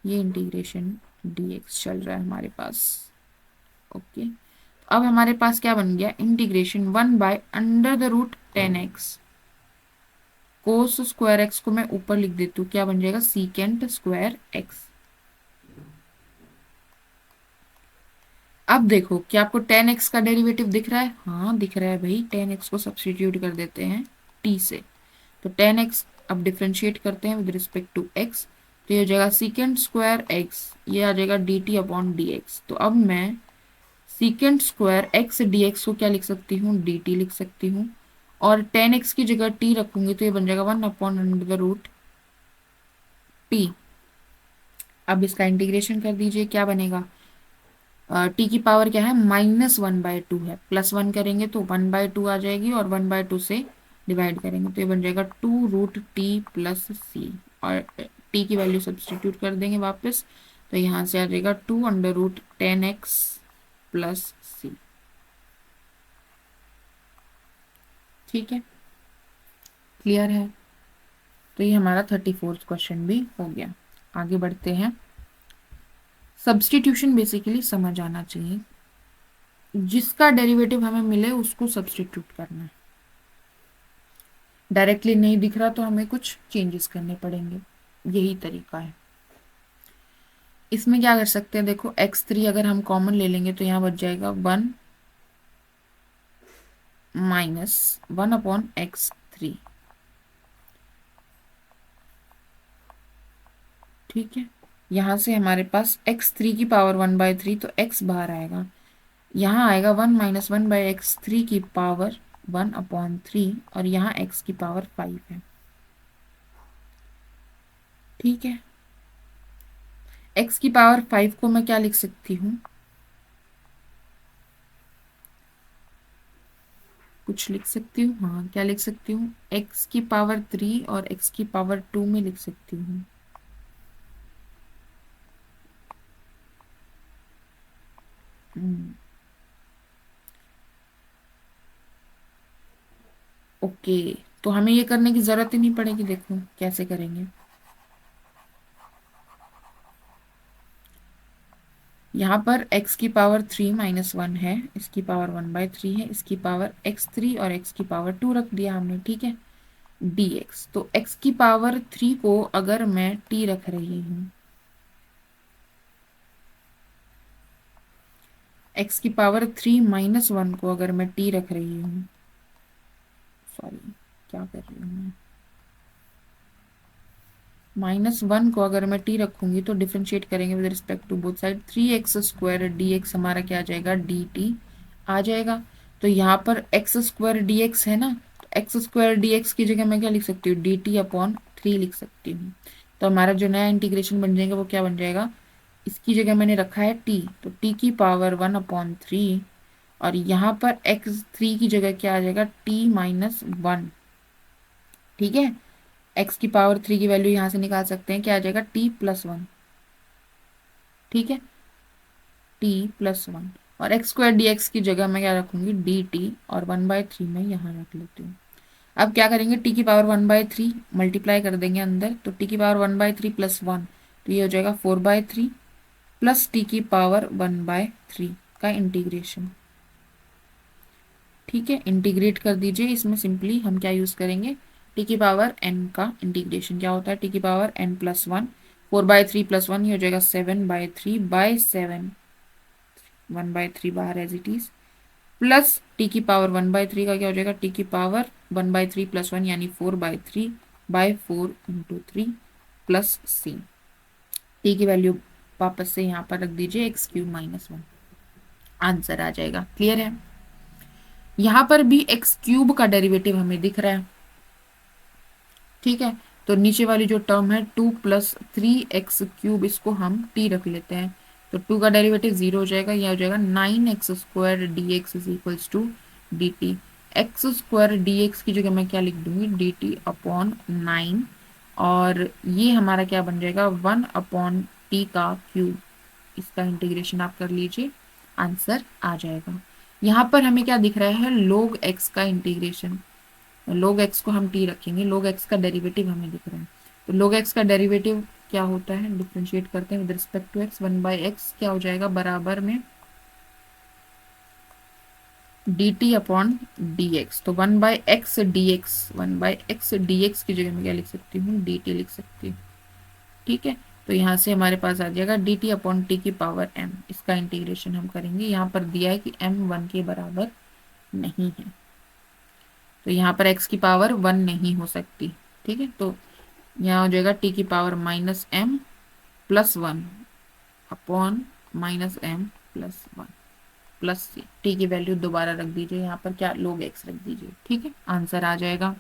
ये इंटीग्रेशन dx चल रहा है हमारे पास। ओके, अब हमारे पास क्या बन गया? Integration 1/√10x। Cos square x को मैं ऊपर लिख देती हूँ, क्या बन जाएगा? Secant square x. अब देखो, क्या आपको 10x का डेरिवेटिव दिख रहा है? हाँ दिख रहा है भाई। 10x को सब्स्टिट्यूट कर देते हैं t से, तो 10x अब डिफ्रेंशिएट करते हैं विद रिस्पेक्ट टू x, तो ये हो जाएगा सीकेंट स्क्वायर x, ये आ जाएगा dt/dx। तो अब मैं सीकेंट स्क्वायर x dx को क्या लिख सकती हूँ? dt लिख सकती हूँ, और 10x की जगह t रखूंगी तो ये बन जाएगा 1/√t। अब इसका इंटीग्रेशन कर दीजिए, क्या बनेगा? टी की पावर क्या है? -1/2 है, +1 करेंगे तो 1/2 आ जाएगी, और 1/2 से डिवाइड करेंगे तो ये बन जाएगा 2√t+c, और टी की वैल्यू सब्स्टिट्यूट कर देंगे वापस, तो यहाँ से आ जाएगा 2√10x+c। ठीक है, क्लियर है? तो ये हमारा 34th क्वेश्चन भी हो गया। आगे बढ़ते हैं। सब्स्टिट्यूशन बेसिकली समझ आना चाहिए, जिसका डेरिवेटिव हमें मिले उसको सब्स्टिट्यूट करना है। डायरेक्टली नहीं दिख रहा तो हमें कुछ चेंजेस करने पड़ेंगे, यही तरीका है। इसमें क्या कर सकते हैं? देखो x3 अगर हम कॉमन ले लेंगे तो यहाँ बच जाएगा 1 - 1/x3। ठीक है, यहाँ से हमारे पास x3 की पावर 1/3, तो x बाहर आएगा, यहाँ आएगा 1 - 1/x3 की पावर 1/3, और यहाँ x की पावर 5 है। ठीक है, x की पावर 5 को मैं क्या लिख सकती हूँ? कुछ लिख सकती हूँ, हाँ क्या लिख सकती हूँ? x की पावर 3 और x की पावर 2 में लिख सकती हूँ। ओके, तो हमें ये करने की जरूरत ही नहीं पड़ेगी। देखो कैसे करेंगे। यहाँ पर x की पावर 3 - 1 है, इसकी पावर 1/3 है, इसकी पावर x3 और x की पावर 2 रख दिया हमने। ठीक है, dx। तो x की पावर 3 को अगर मैं t रख रही हूँ, x की पावर 3 -1 को अगर मैं t रख रही हूँ, सॉरी क्या कर रही हूँ मैं, -1 को अगर मैं t रखूंगी तो डिफ्रेंशिएट करेंगे with respect to both side, 3x² dx हमारा क्या आ जाएगा, dt आ जाएगा। तो यहाँ पर x² dx है ना, तो x² dx की जगह मैं क्या लिख सकती हूँ, dt/3 लिख सकती हूँ। तो हमारा जो नया इंटीग्रेशन बन जाएगा वो क्या बन जाएगा, इसकी जगह मैंने रखा है t, तो t की पावर 1/3, और यहाँ पर x3 की जगह क्या आ जाएगा, t-1। ठीक है, x की पावर 3 की वैल्यू यहाँ से निकाल सकते हैं, क्या आ जाएगा, t+1। ठीक है, t+1, और x² dx की जगह मैं क्या रखूंगी, dt, और 1/3 मैं यहाँ रख लेती हूँ। अब क्या करेंगे, t की पावर 1/3 मल्टीप्लाई कर देंगे अंदर, तो t की पावर 1/3 + 1, तो ये हो जाएगा 4/3 प्लस t की पावर 1/3 का इंटीग्रेशन। ठीक है, इंटीग्रेट कर दीजिए। इसमें सिंपली हम क्या यूज करेंगे, t की पावर n का इंटीग्रेशन क्या होता है, t की पावर n+1, 4/3 + 1, ये हो जाएगा 7/3/7, 1/3 बाहर as it is, plus t की पावर 1/3 का क्या हो जाएगा, t की पावर 1/3 + 1 यानी 4/3/4 × 3 प्लस c। t की वैल्यू वापस से यहाँ पर रख दीजिए, x³ -1, आंसर आ जाएगा। क्लियर है, यहाँ पर भी x³ का डेरिवेटिव हमें दिख रहा है। ठीक है, तो नीचे वाली जो टर्म है 2 + 3x³, इसको हम t रख लेते हैं, तो 2 का डेरिवेटिव 0 हो जाएगा, यह हो जाएगा 9x² dx = dt। x² dx की जगह मैं क्या लिख दूंगी, dt/9, और ये हमारा क्या बन जाएगा, 1/t का क्यूब। इसका इंटीग्रेशन आप कर लीजिए, आंसर आ जाएगा। यहाँ पर हमें क्या दिख रहा है, log x का इंटीग्रेशन, log x को हम t रखेंगे, log x का डेरिवेटिव हमें दिख रहा है, तो log x का डेरिवेटिव क्या होता है, डिफरेंशिएट करते हैं with respect to x, 1/x क्या हो जाएगा, बराबर में dt/dx। तो 1/x dx, 1/x dx की जगह मैं क्या लिख सकती हूँ, dt लिख सकती हूँ। ठीक है, तो यहाँ से हमारे पास आ जाएगा dt/t की पावर m। इसका इंटीग्रेशन हम करेंगे, यहाँ पर दिया है कि m 1 के बराबर नहीं है, तो यहाँ पर x की पावर 1 नहीं हो सकती। ठीक है, तो यहाँ हो जाएगा t की power -m + 1 upon -m + 1 plus c। t की वैल्यू दोबारा रख दीजिए, यहाँ पर क्या, log x रख दीजिए। ठीक है, आंसर आ जाएगा।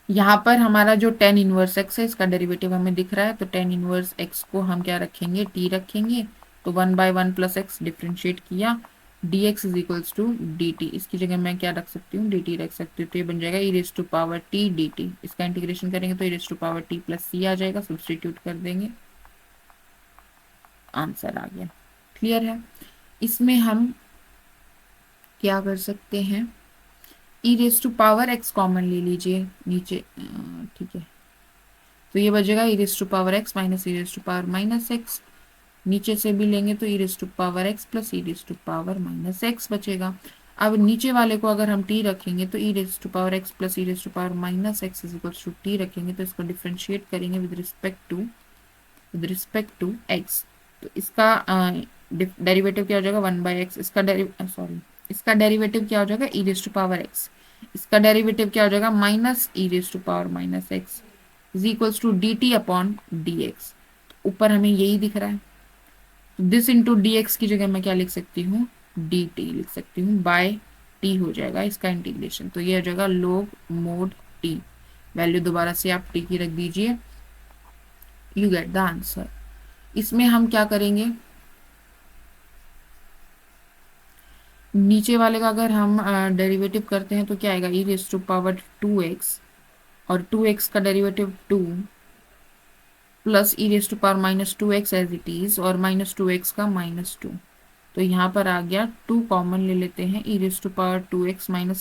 यहाँ पर हमारा जो tan इनवर्स x है, इसका डेरिवेटिव हमें दिख रहा है, तो tan इनवर्स x को हम क्या रखेंगे, t रखेंगे, तो 1/1 + x डिफ्रेंशिएट किया, dx = dt। इसकी जगह मैं क्या रख सकती हूँ, dt रख सकती हूँ, तो ये बन जाएगा e⁻t dt। इसका इंटीग्रेशन करेंगे तो e⁻t + c आ जाएगा, सब्सटीट्यूट कर देंगे, आंसर आ गया। क्लियर है, इसमें हम क्या कर सकते हैं, e⁻x कॉमन ले लीजिए नीचे, ठीक है, तो ये बचेगा e⁻x - e⁻x, नीचे से भी लेंगे तो e⁻x + e⁻x बचेगा। अब नीचे वाले को अगर हम t रखेंगे तो e⁻x + e⁻x = t रखेंगे, तो इसको डिफ्रेंशिएट करेंगे विद रिस्पेक्ट टू x, तो इसका डेरिवेटिव क्या हो जाएगा, 1/x। इसका डेरिवेटिव क्या हो जाएगा, e⁻x, इसका डेरिवेटिव क्या हो जाएगा, -e⁻x = dt/dx। ऊपर हमें यही दिख रहा है, दिस इंटू dx की जगह मैं क्या लिख सकती हूँ, dt लिख सकती हूँ, बाय t हो जाएगा इसका इंटीग्रेशन, तो ये हो जाएगा log mod t। वैल्यू दोबारा से आप t की रख दीजिए, यू गेट द आंसर। इसमें हम क्या करेंगे, नीचे वाले का अगर हम डेरिवेटिव करते हैं तो क्या आएगा, e⁻2x, और 2x का derivative 2 plus e⁻−2x as it is, और -2x का -2, तो यहाँ पर आ गया 2 कॉमन ले लेते हैं, e⁻2x -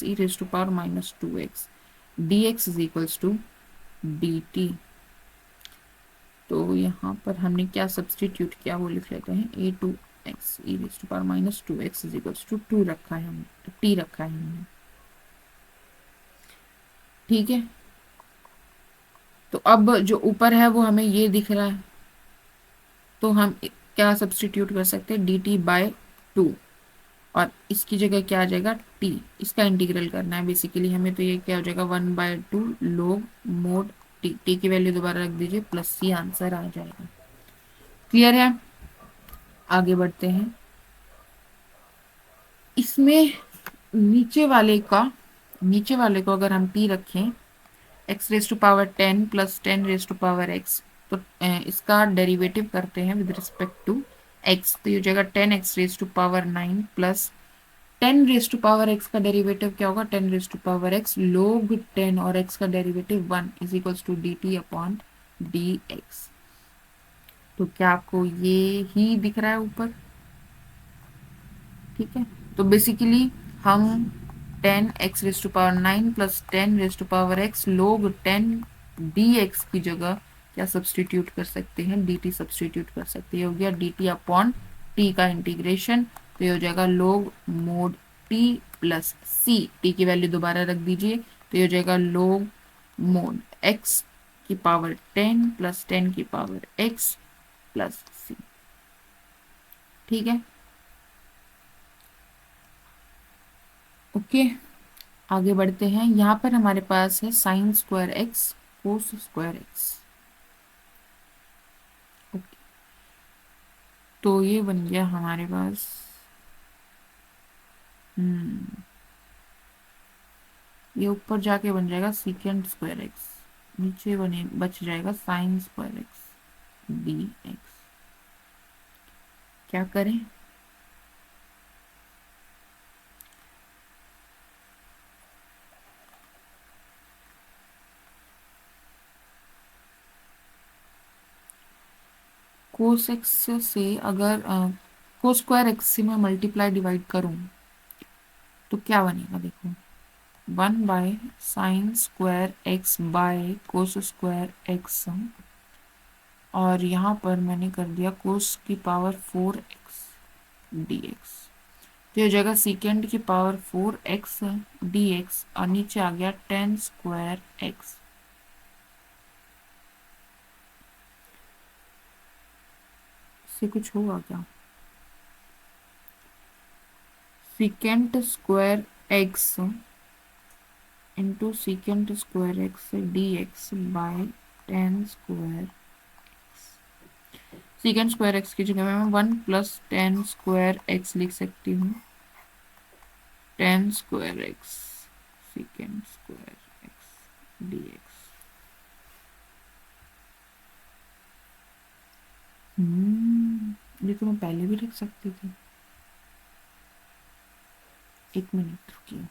e⁻−2x dx = dt। तो यहाँ पर हमने क्या सब्सटीट्यूट किया वो लिख लेते हैं, a2x e⁻−2x = 2 रखा है हमने, t रखा है हमने। ठीक है, तो अब जो ऊपर है वो हमें ये दिख रहा है, तो हम क्या सब्सटीट्यूट कर सकते हैं, डी टी बाय टू, और इसकी जगह क्या आ जाएगा, टी। इसका इंटीग्रल करना है बेसिकली हमें, तो ये क्या हो जाएगा, 1/2 log मोड टी। टी की वैल्यू दोबारा रख दीजिए, प्लस सी आंसर आ जाएगा। क्लियर है, आगे बढ़ते हैं। इसमें नीचे वाले को अगर हम टी रखें, x raise to power 10 plus 10 raise to power x, तो इसका डेरिवेटिव करते हैं विद रिस्पेक्ट टू एक्स, तो ये हो जाएगा 10 x raise to power 9 plus 10 raise to power x का डेरिवेटिव क्या होगा, 10 रेस टू पावर एक्स लोग 10, और एक्स का derivative 1 is equals to d t upon d x. तो क्या आपको ये ही दिख रहा है ऊपर, ठीक है। तो बेसिकली हम 10 x raise to power 9 plus 10 raise to power x लोग 10 dx की जगह क्या सब्सटीट्यूट कर सकते हैं, dt सब्सटीट्यूट कर सकते हैं। हो गया dt अपॉन t का इंटीग्रेशन, तो ये हो जाएगा लोग mode t plus c, t की वैल्यू दोबारा रख दीजिए, तो ये हो जाएगा लोग मोड x की पावर 10 प्लस 10 की पावर x प्लस c। ठीक है, ओके, आगे बढ़ते हैं। यहाँ पर हमारे पास है sine square x cos square x, okay, तो ये बन गया हमारे पास, ये ऊपर जाके बन जाएगा सीकेंड स्क्वायर एक्स, नीचे बने बच जाएगा sine square x d x. क्या करें, कोस एक्स से अगर कोस स्क्वायर एक्स से मैं मल्टीप्लाई डिवाइड करूं तो क्या बनेगा, देखो 1/sin² x/cos² x, और यहाँ पर मैंने कर दिया कोस की पावर 4x dx, तो ये जगह सीकेंड की पावर 4x dx, और नीचे आ गया tan²x। इससे कुछ होगा क्या, secant square x into secant square x dx by tan²। Secant square x की जगह मैं 1 + tan² x लिख सकती हूँ, tan²x सीकेंड स्क्वायर एक्स dx। ये तो मैं पहले भी लिख सकती थी, एक मिनट रुकिए।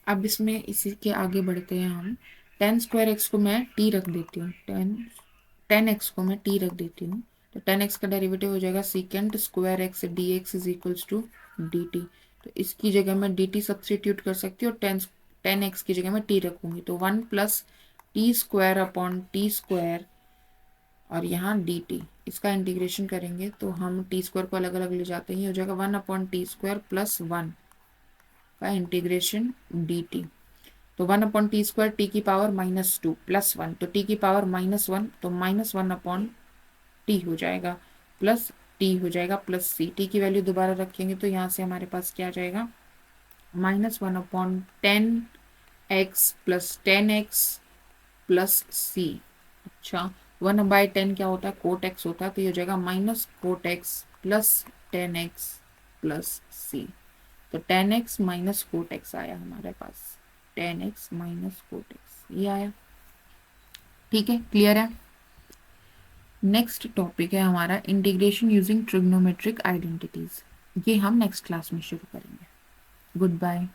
अब इसमें इसी के आगे बढ़ते हैं हम। tan² x को मैं t रख देती हूँ, tan x को मैं t रख देती हूँ, तो tan x का डेरिवेटिव हो जाएगा secant square x dx is equals to dt। तो इसकी जगह मैं dt सब्सटीट्यूट कर सकती हूँ, और tan x की जगह मैं t रखूंगी, तो 1 + t² अपॉन t², और यहाँ dt, इसका इंटीग्रेशन करेंगे तो हम t² को अलग अलग ले जाते हैं, हो जाएगा 1/t² + 1 का इंटीग्रेशन dt, तो 1/t² टी की पावर -2 + 1, तो टी की पावर -1, तो -1/t हो जाएगा, प्लस टी हो जाएगा प्लस सी। टी की वैल्यू दोबारा रखेंगे तो यहाँ से हमारे पास क्या आ जाएगा, -1/10x + 10x प्लस सी। अच्छा, 1/10 क्या होता है, कोट एक्स होता है, तो ये हो जाएगा -coat x + 10x plus c. तो tan x - कोट x आया हमारे पास, tan x - कोट x ये आया। ठीक है, क्लियर है। नेक्स्ट टॉपिक है हमारा इंटीग्रेशन यूजिंग ट्रिग्नोमेट्रिक आइडेंटिटीज, ये हम नेक्स्ट क्लास में शुरू करेंगे। Good bye.